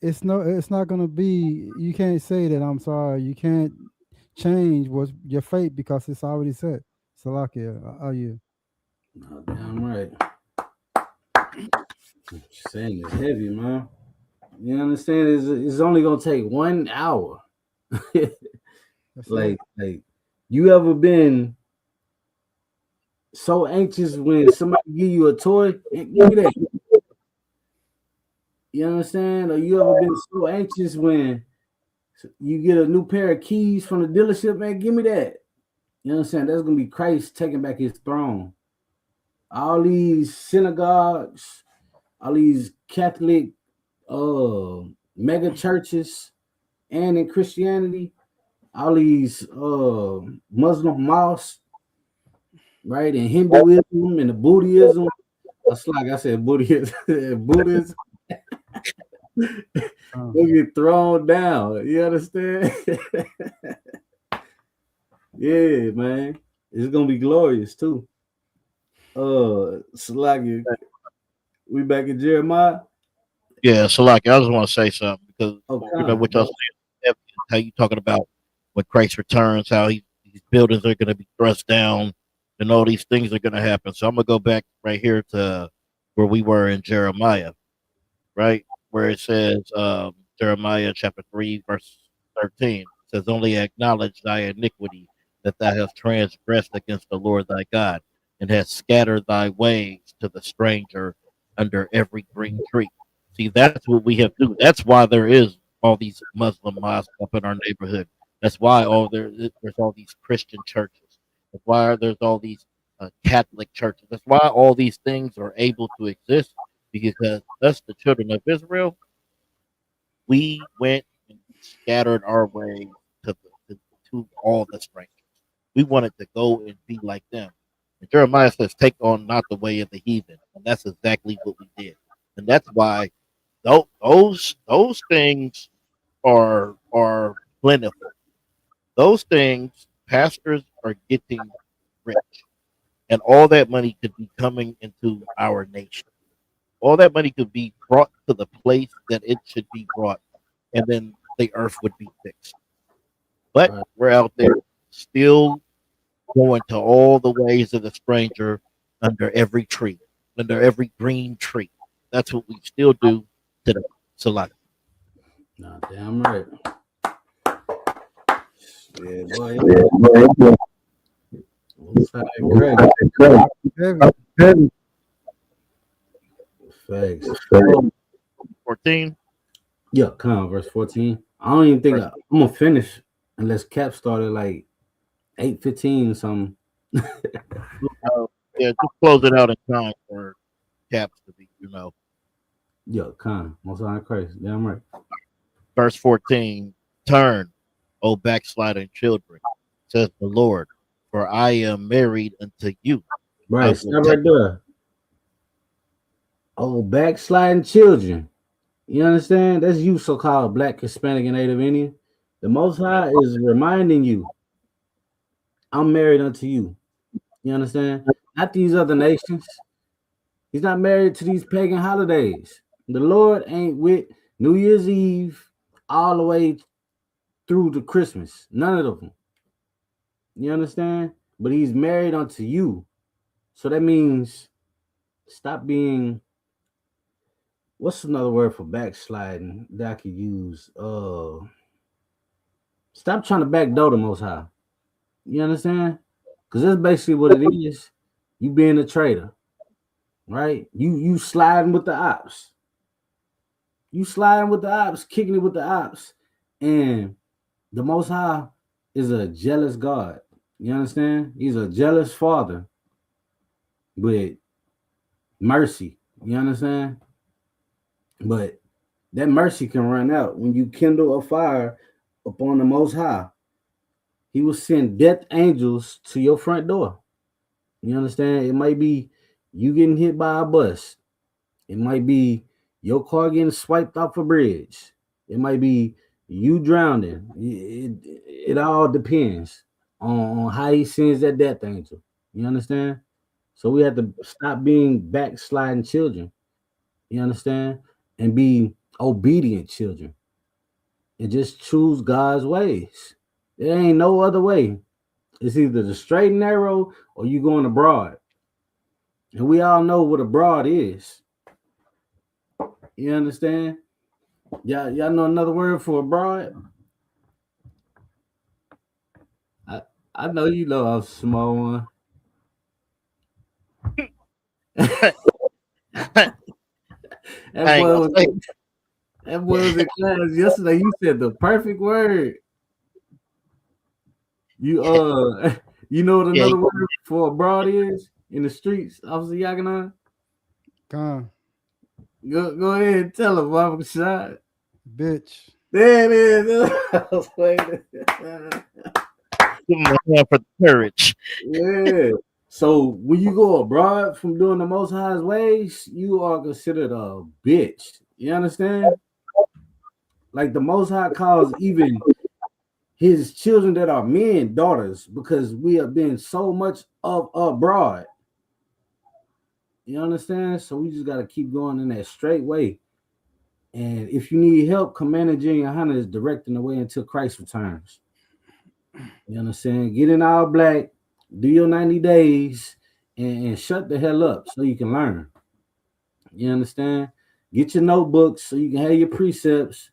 S12: it's not gonna be. You can't say that I'm sorry. You can't change what's your fate because it's already set. Salakia, are you?
S9: No, damn right. Saying it's heavy, man. You understand? It's only gonna take 1 hour. like you ever been so anxious when somebody give you a toy? Give me that. You understand? Or you ever been so anxious when you get a new pair of keys from the dealership? Man, give me that. You understand? That's gonna be Christ taking back his throne. All these synagogues, all these Catholic mega churches, and in Christianity, all these Muslim mosques, right? And Hinduism and the Buddhism. That's like I said, Buddhism. Buddhism. They'll get thrown down. You understand? Yeah, man. It's gonna be glorious too. Salaki, we back in Jeremiah.
S11: Yeah, Salaki, I just want to say something because what y'all saying, how you talking about when Christ returns, how these buildings are going to be thrust down, and all these things are going to happen. So I'm gonna go back right here to where we were in Jeremiah, right? Where it says Jeremiah chapter 3, verse 13. It says, only acknowledge thy iniquity that thou hast transgressed against the Lord thy God, and hast scattered thy ways to the stranger under every green tree. See, that's what we have to do. That's why there is all these Muslim mosques up in our neighborhood. That's why there's all these Christian churches. That's why there's all these Catholic churches. That's why all these things are able to exist, because us, the children of Israel, we went and scattered our way to, to all the strangers. We wanted to go and be like them. And Jeremiah says, "Take on not the way of the heathen," and that's exactly what we did. And that's why those things are plentiful. Those things, pastors are getting rich, and all that money could be coming into our nation. All that money could be brought to the place that it should be brought, and then the earth would be fixed. But
S9: Right.
S11: we're out there still going to all the ways of the stranger under every tree, under every green tree. That's what we still do today. Salaki.
S9: Nah, damn right. Yeah, boy. Yeah. What's that, Craig?
S12: Heavy.
S9: Facts.
S11: 14.
S9: Yeah, come on, verse 14. I don't even think I'm gonna finish unless Cap started like 8:15 or something.
S11: Yeah, just close it out in time for Caps to be,
S9: Yeah, come most of Christ. Damn right.
S11: Verse 14, turn, O backsliding children, says the Lord, for I am married unto you.
S9: Right, stop right there. Oh, backsliding children. You understand? That's you, so-called Black, Hispanic, and Native Indian. The Most High is reminding you, I'm married unto you. You understand? Not these other nations. He's not married to these pagan holidays. The Lord ain't with New Year's Eve all the way through to Christmas. None of them. You understand? But he's married unto you. So that means stop being, what's another word for backsliding that I could use? Stop trying to backdoor the Most High. You understand? Because that's basically what it is. You being a traitor, right? You sliding with the ops. You sliding with the ops, kicking it with the ops. And the Most High is a jealous God. You understand? He's a jealous father with mercy. You understand? But that mercy can run out when you kindle a fire upon the Most High. He will send death angels to your front door. You understand? It might be you getting hit by a bus. It might be your car getting swiped off a bridge. It might be you drowning. It all depends on how he sends that death angel. You understand? So we have to stop being backsliding children. You understand? And be obedient children. And just choose God's ways. There ain't no other way. It's either the straight and narrow or you going abroad. And we all know what abroad is. You understand? Y'all know another word for abroad? I know you know I'm a small one. that boy was in class yesterday. You said the perfect word. You you know what another word for abroad is in the streets, Officer Yaganan?
S12: Gone.
S9: Go ahead and tell him, Mama Shot.
S12: Bitch.
S9: There it is. I was waiting.
S11: Give him a hand for the courage.
S9: Yeah. So when you go abroad from doing the Most High's ways, you are considered a bitch. You understand? Like the Most High calls even his children that are men daughters because we have been so much of abroad. You understand? So we just got to keep going in that straight way. And if you need help, Commander Junior Hunter is directing the way until Christ returns. You understand? Get in all black, do your 90 days, and shut the hell up so you can learn. You understand? Get your notebooks so you can have your precepts,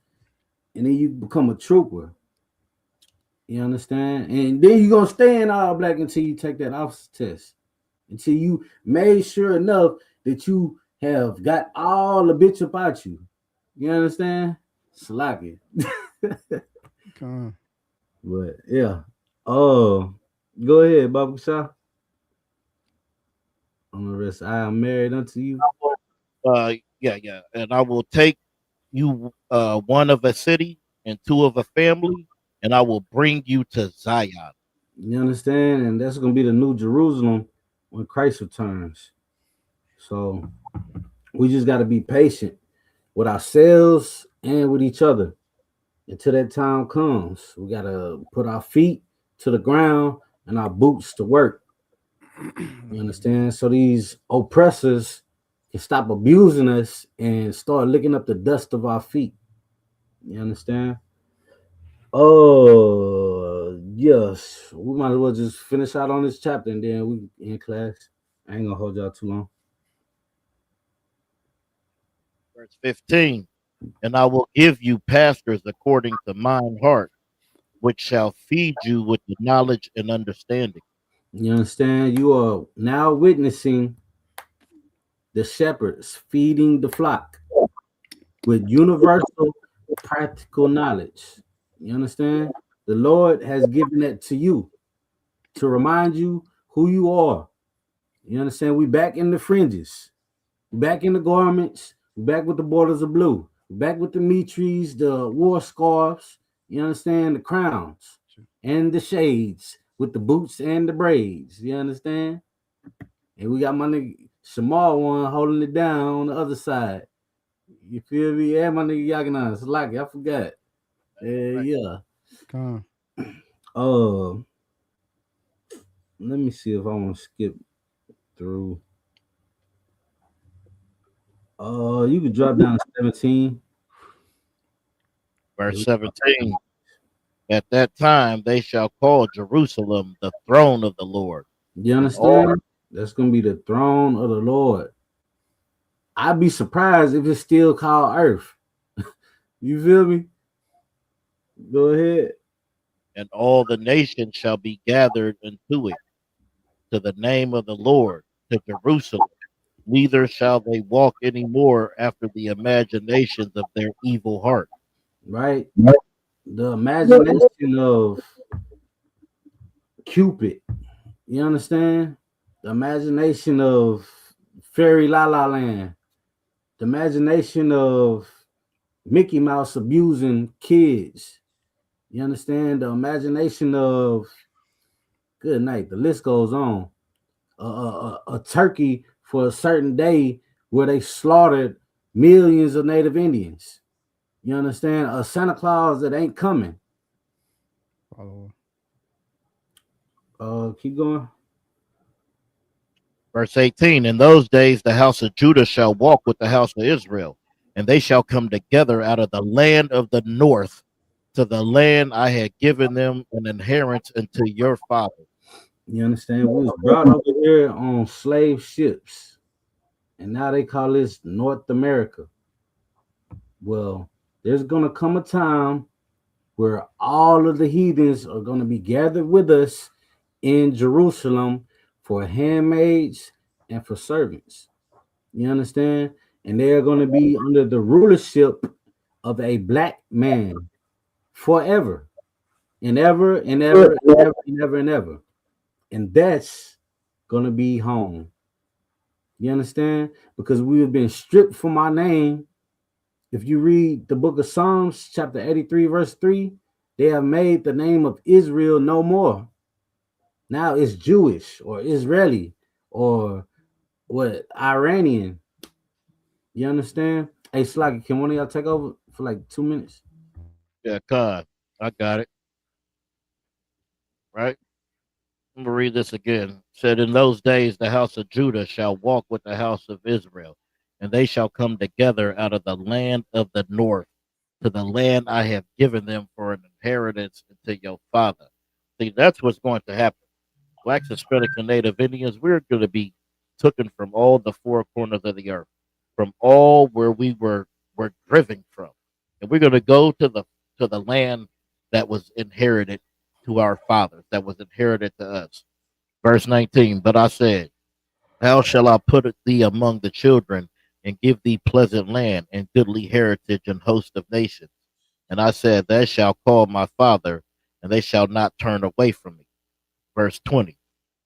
S9: and then you become a trooper. You understand? And then you're going to stay in all black until you take that officer test. Until you made sure enough that you have got all the bitch about you. You understand? Slacky.
S12: Come on.
S9: But yeah. Oh, go ahead, Baba Shah. On the rest, I am married unto you.
S11: Yeah, yeah. And I will take you one of a city and two of a family, and I will bring you to Zion.
S9: You understand? And that's gonna be the new Jerusalem when Christ returns. So we just gotta be patient with ourselves and with each other until that time comes. We gotta put our feet to the ground and our boots to work. You understand? So these oppressors can stop abusing us and start licking up the dust of our feet. You understand? Oh yes. We might as well just finish out on this chapter and then we in class. I ain't gonna hold y'all too long.
S11: Verse 15. And I will give you pastors according to mine heart, which shall feed you with the knowledge and understanding.
S9: You understand? You are now witnessing the shepherds feeding the flock with universal practical knowledge. You understand? The Lord has given that to you to remind you who you are. You understand? We back in the fringes, back in the garments, back with the borders of blue, back with the mitris, the war scarves. You understand? The crowns and the shades with the boots and the braids. You understand? And we got my nigga Shamal one holding it down on the other side. You feel me? Yeah, my nigga Yaganan. Salaki, I forgot. Yeah.
S12: Come.
S9: Uh, let me see if I want to skip through. You could drop down to 17.
S11: Verse 17. At that time they shall call Jerusalem the throne of the Lord.
S9: You
S11: And all
S9: understand? That's gonna be the throne of the Lord. I'd be surprised if it's still called Earth. You feel me? Go ahead.
S11: and all the nations shall be gathered into it, to the name of the Lord, to Jerusalem. Neither shall they walk any more after the imaginations of their evil heart.
S9: Right? The imagination of Cupid. You understand? The imagination of Fairy La La Land. The imagination of Mickey Mouse abusing kids. You understand? The imagination of good night. The list goes on. A turkey for a certain day where they slaughtered millions of Native Indians. You understand? A Santa Claus that ain't coming.
S12: Follow.
S9: Keep going.
S11: Verse 18. In those days the house of Judah shall walk with the house of Israel, and they shall come together out of the land of the north to the land I had given them an inheritance unto your father.
S9: You understand? We was brought over here on slave ships, and now they call this North America. Well, there's gonna come a time where all of the heathens are gonna be gathered with us in Jerusalem for handmaids and for servants. You understand? And they are gonna be under the rulership of a black man forever and ever and ever and ever and ever and ever. And that's gonna be home. You understand? Because we have been stripped from our name. If you read the book of Psalms, chapter 83, verse 3, they have made the name of Israel no more. Now it's Jewish or Israeli or what Iranian. You understand? Hey, Slocky, can one of y'all take over for like 2 minutes?
S11: Yeah, God, I got it. Right? I'm gonna read this again. It said, in those days the house of Judah shall walk with the house of Israel, and they shall come together out of the land of the north to the land I have given them for an inheritance unto your father. See, that's what's going to happen. Blacks, Hispanics, and Native Indians, we're going to be taken from all the four corners of the earth, from all where we were driven from, and we're going to go to the land that was inherited to our fathers, that was inherited to us. Verse 19. But I said, how shall I put thee among the children and give thee pleasant land and goodly heritage and host of nations? And I said, they shall call my father, and they shall not turn away from me. Verse 20.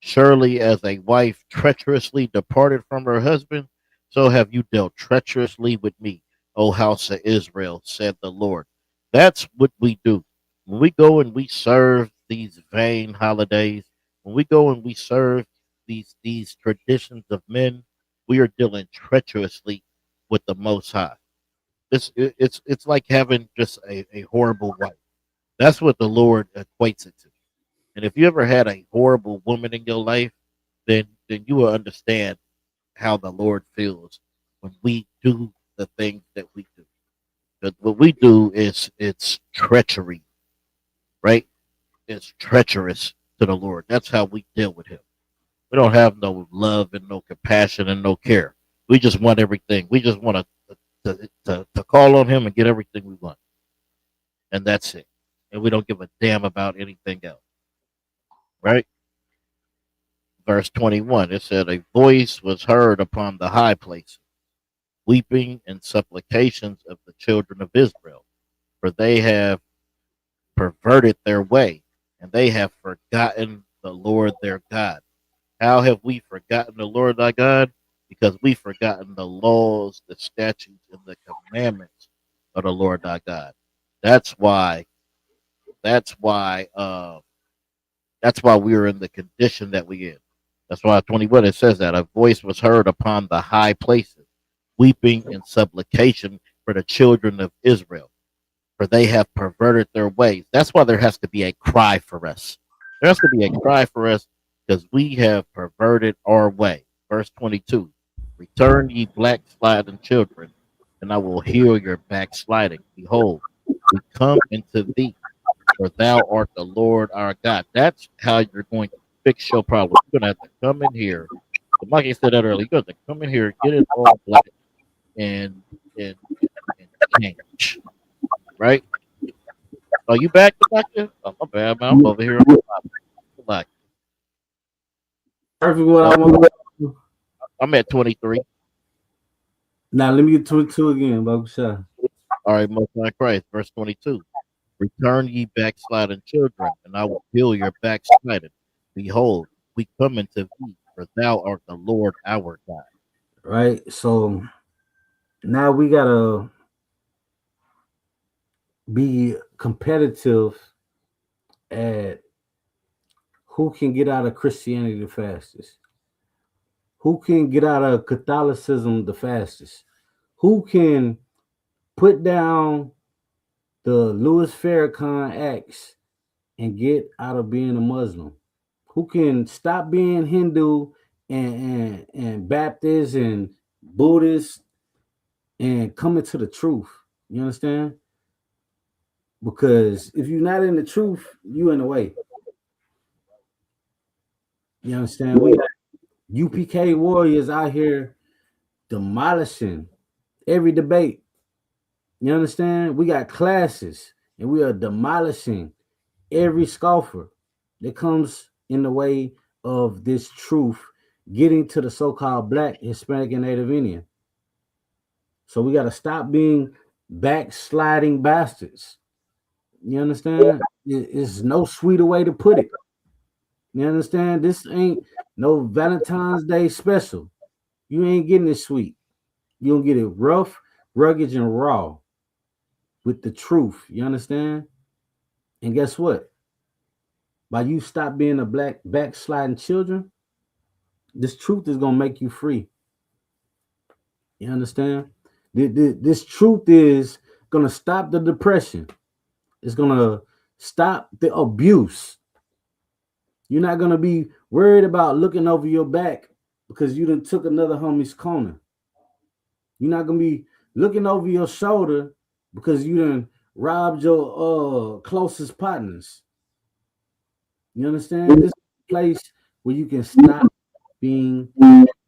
S11: Surely as a wife treacherously departed from her husband, So have you dealt treacherously with me, O house of Israel, said the Lord. That's what we do. When we go and we serve these vain holidays, when we go and we serve these traditions of men, we are dealing treacherously with the Most High. It's like having just a horrible wife. That's what the Lord equates it to. And if you ever had a horrible woman in your life, then you will understand how the Lord feels when we do the things that we do. Because what we do is it's treachery, right? It's treacherous to the Lord. That's how we deal with Him. We don't have no love and no compassion and no care. We just want everything. We just want to call on Him and get everything we want, and that's it. And we don't give a damn about anything else, right? Verse 21, it said, a voice was heard upon the high places, weeping and supplications of the children of Israel, for they have perverted their way, and they have forgotten the Lord their God. How have we forgotten the Lord thy God? Because we've forgotten the laws, the statutes, and the commandments of the Lord thy God. That's why. That's why. That's why we're in the condition that we in. That's why 21 it says that a voice was heard upon the high places, weeping in supplication for the children of Israel, for they have perverted their ways. That's why there has to be a cry for us. There has to be a cry for us because we have perverted our way. Verse 22, return ye backsliding children, and I will heal your backsliding. Behold, we come into thee, for thou art the Lord our God. That's how you're going to fix your problem. You're going to have to come in here. The monkey said that earlier. You're going to come in here, get it all black, and, and change. Right? Are you back, Rebecca? Oh, my bad, man. I'm over here. Like,
S9: Perfect what I want.
S11: I'm at 23.
S9: Now let me get 22 again, Bakusha.
S11: All right, Most High Christ, verse 22. Return ye backsliding children, and I will heal your backsliding. Behold, we come into thee, for thou art the Lord our God.
S9: Right? So now we gotta be competitive at who can get out of Christianity the fastest, who can get out of Catholicism the fastest, who can put down the Louis Farrakhan acts and get out of being a Muslim, who can stop being Hindu and Baptist and Buddhist and come into the truth. You understand? Because if you're not in the truth, you in the way. You understand? We got UPK warriors out here demolishing every debate. You understand? We got classes and we are demolishing every scoffer that comes in the way of this truth getting to the so-called Black, Hispanic, and Native Indian. So we got to stop being backsliding bastards. You understand? It's no sweeter way to put it. You understand? This ain't no Valentine's Day special. You ain't getting it sweet. You gonna get it rough, rugged, and raw with the truth. You understand? And guess what? By you stop being a black backsliding children, this truth is gonna make you free. You understand? This truth is gonna stop the depression. It's gonna stop the abuse. You're not gonna be worried about looking over your back because you done took another homie's corner. You're not gonna be looking over your shoulder because you done robbed your closest partners. You understand? This is a place where you can stop being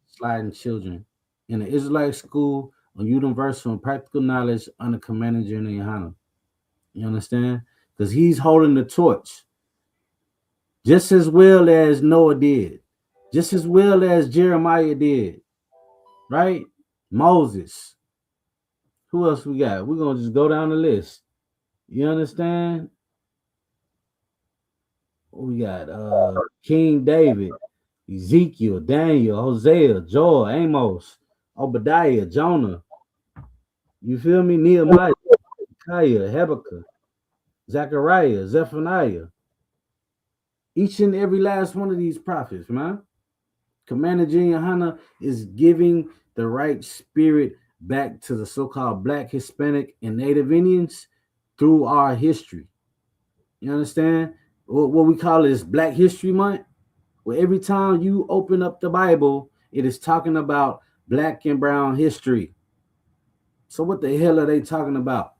S9: sliding children in an Israelite school on universal and practical knowledge under Commander General Yohana. You understand? Because he's holding the torch just as well as Noah did, just as well as Jeremiah did, right? Moses. Who else we got? We're gonna just go down the list. You understand? We got King David, Ezekiel, Daniel, Hosea, Joel, Amos, Obadiah, Jonah. You feel me? Nehemiah, Micaiah, Habakkuk, Zechariah, Zephaniah. Each and every last one of these prophets, man. Commander Junior Hunter is giving the right spirit back to the so-called Black, Hispanic, and Native Indians through our history. You understand? What we call is Black History Month, where every time you open up the Bible, it is talking about Black and brown history. So what the hell are they talking about?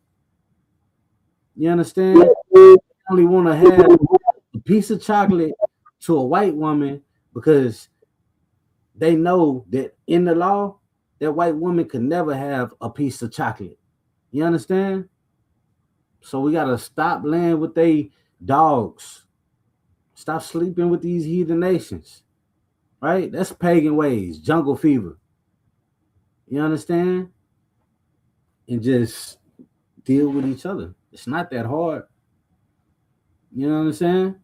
S9: You understand? They only want to have a piece of chocolate to a white woman because they know that in the law, that white woman could never have a piece of chocolate. You understand? So we gotta stop laying with they dogs. Stop sleeping with these heathen nations. Right? That's pagan ways, jungle fever. You understand? And just deal with each other. It's not that hard. You know what I'm saying?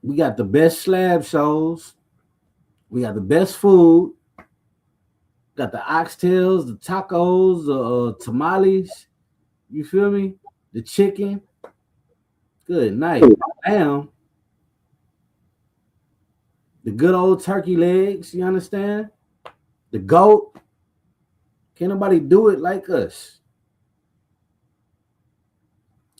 S9: We got the best slab shows. We got the best food. Got the oxtails, the tacos, the tamales. You feel me? The chicken. Good night. Bam. The good old turkey legs. You understand? The goat. Can't nobody do it like us.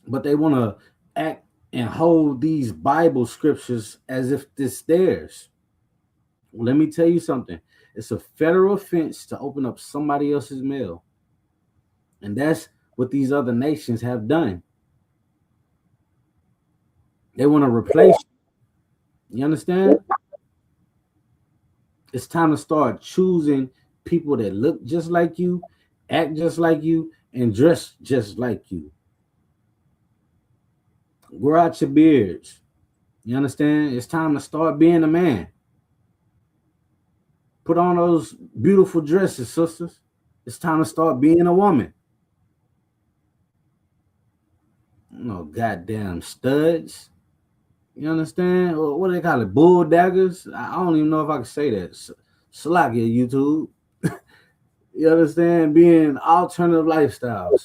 S9: But they want to act and hold these Bible scriptures as if it's theirs. Well, let me tell you something. It's a federal offense to open up somebody else's mail. And that's what these other nations have done. They want to replace you. You understand? It's time to start choosing people that look just like you, act just like you, and dress just like you. Grow out your beards. You understand? It's time to start being a man. Put on those beautiful dresses, sisters. It's time to start being a woman. No goddamn studs. You understand? What do they call it? Bull daggers? I don't even know if I can say that. Slakia, YouTube. You understand? Being alternative lifestyles.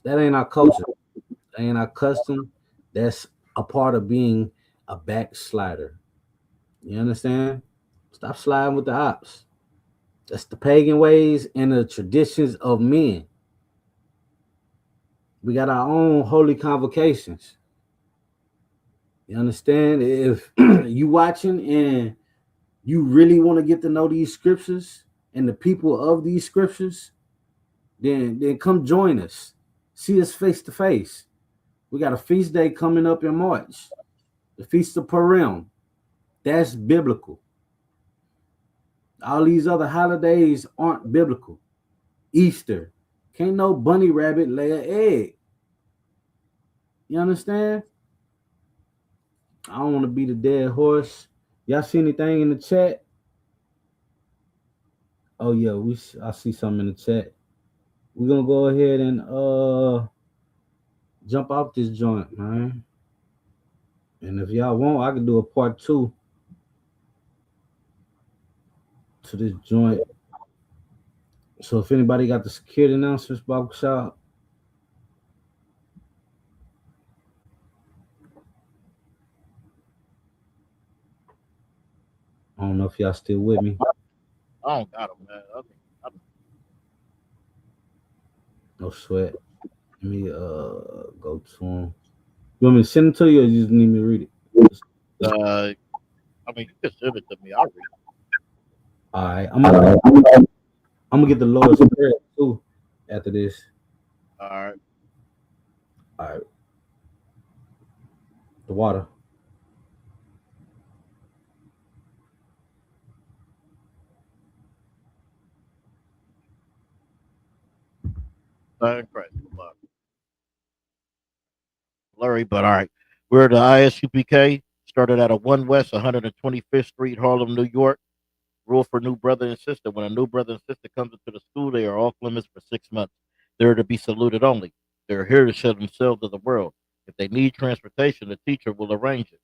S9: That ain't our culture. That ain't our custom. That's a part of being a backslider. You understand? Stop sliding with the ops. That's the pagan ways and the traditions of men. We got our own holy convocations. You understand? If you watching and you really want to get to know these scriptures and the people of these scriptures, then come join us. See us face to face. We got a feast day coming up in March. The Feast of Purim. That's biblical. All these other holidays aren't biblical. Easter. Can't no bunny rabbit lay an egg. You understand? I don't want to be the dead horse. Y'all see anything in the chat? Oh yeah, I see something in the chat. We're gonna go ahead and jump off this joint, man. And if y'all want, I can do a part 2 to this joint. So if anybody got the security announcements, Bob Shop. I don't know if y'all still with me.
S11: I don't got them, man.
S9: No sweat. Let me go to them. You want me to send them to you, or you just need me to read it?
S11: I mean, you can send it to me. I'll read it.
S9: All right, I'm gonna get the Lord's prayer too after this.
S11: All right.
S9: All right. The water.
S11: Christ. Blurry, but all right. We're the ISUPK. Started out of 1 West 125th Street, Harlem, New York. Rule for new brother and sister. When a new brother and sister comes into the school, they are off limits for 6 months. They're to be saluted only. They're here to show themselves to the world. If they need transportation, the teacher will arrange it.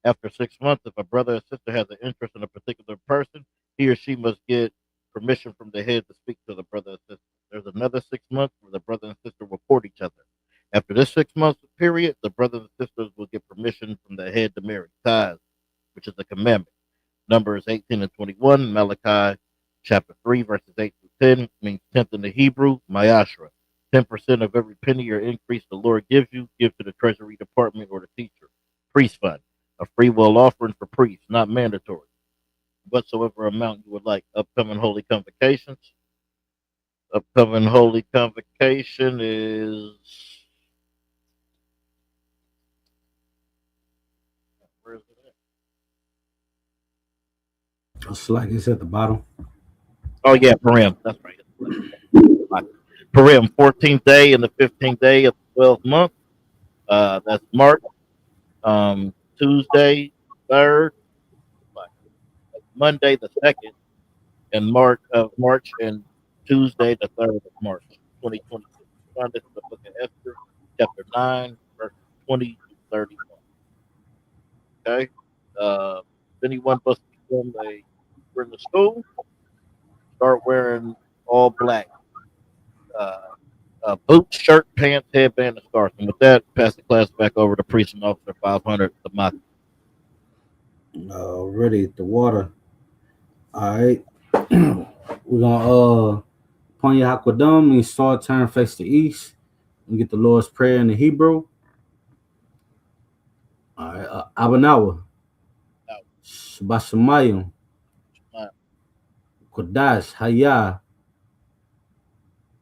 S11: After 6 months, if a brother or sister has an interest in a particular person, he or she must get permission from the head to speak to the brother and sister. There's another 6 months where the brother and sister will court each other. After this 6 month period, the brothers and sisters will get permission from the head to marry, tithes, which is a commandment. Numbers 18 and 21, Malachi chapter 3, verses 8 through 10, means tenth in the Hebrew, Mayashra. 10% of every penny or increase the Lord gives you, give to the Treasury Department or the teacher. Priest fund, a free will offering for priests, not mandatory. Whatsoever amount you would like. Upcoming holy convocations. Upcoming holy convocation is... Where is it at?
S9: It's like it's at the bottom.
S11: Oh, yeah, Purim. That's right. Purim, 14th day and the 15th day of the 12th month. That's March. Tuesday, 3rd. Monday, the 2nd, and March, and Tuesday, the 3rd of March, 2022. Find this in the book of Esther, chapter 9, verse 20 to 31. Okay? If anyone wants to become a member in the school, start wearing all black. Boots, shirt, pants, headband, and scarf. And with that, pass the class back over to Precinct Officer 500, the Mach.
S9: Ready the water. All right. We're gonna upon your Hakwadam means start turn face to east and get the Lord's Prayer in the Hebrew. All right, Abanawa, Shabashamayim, Kodash, Hayah,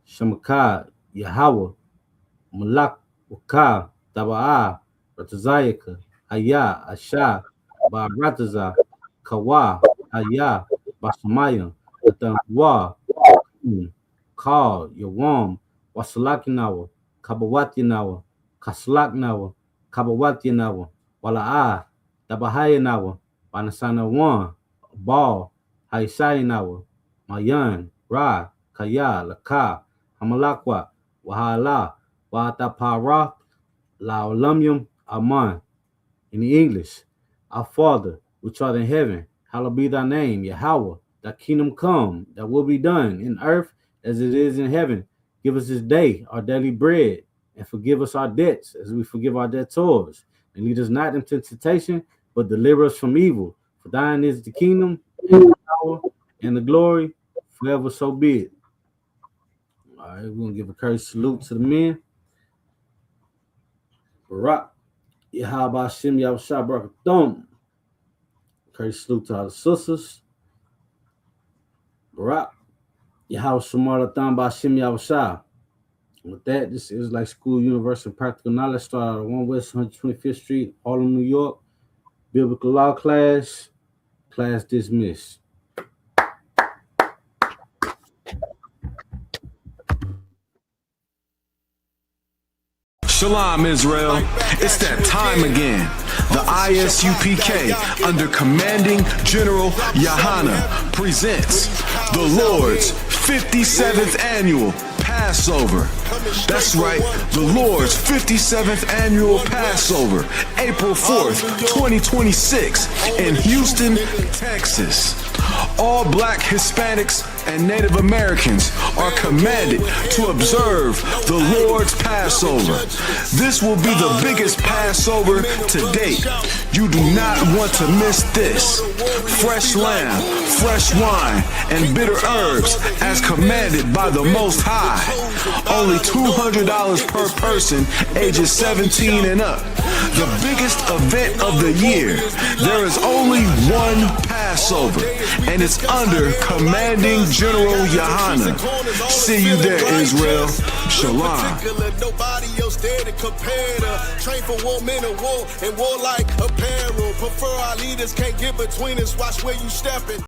S9: Shamakah, Yahweh, Malak, Wakah, Taba'ah, Ratazayaka, Hayah, Ashah, Barataza, Kawa, Hayah, Bashamayim, Wa, Kal, Yawam, Wasalakinawa, Kabawatinawa, Kaslaknawa, Kabawatinawa, Wala'a, Tabahayanawa, Banasana Wan, Bal, Haisayanawa, Mayan, Ra, Kaya, Laka, Hamalakwa, Wahala, Watapara, Laolamyum, Aman. In the English, our Father, which art in heaven, hallowed be thy name, Yahweh, thy kingdom come, thy will be done in earth as it is in heaven. Give us this day our daily bread, and forgive us our debts as we forgive our debtors. And lead us not into temptation, but deliver us from evil. For thine is the kingdom, and the power, and the glory, forever so be it. All right, we're going to give a courteous salute to the men. Barak, Yahaba Shem Yahusha Barakathon. Courteous salute to all the sisters. Barak, Yahweh Shemarathon by Shem Yahusha. With that, this is like School Universal Practical Knowledge. Start out at 1 West 125th Street, Harlem, New York. Biblical Law class. Class dismissed.
S1: Shalom, Israel. It's that time again. The ISUPK, under Commanding General Yahana, presents the Lord's 57th Annual Passover. That's right, the Lord's 57th Annual Passover, April 4th, 2026, in Houston, Texas. All Black, Hispanics, and Native Americans are commanded to observe the Lord's Passover. This will be the biggest Passover to date. You do not want to miss this. Fresh lamb, fresh wine, and bitter herbs as commanded by the Most High. Only $200 per person, ages 17 and up. The biggest event of the year. There is only one Passover, and it's under Commanding General Yahana. See you there, Israel. Shalom.
S2: Nobody else there to compare to. Train for war, men of war, and warlike apparel. Prefer our leaders, can't get between us. Watch where you stepping.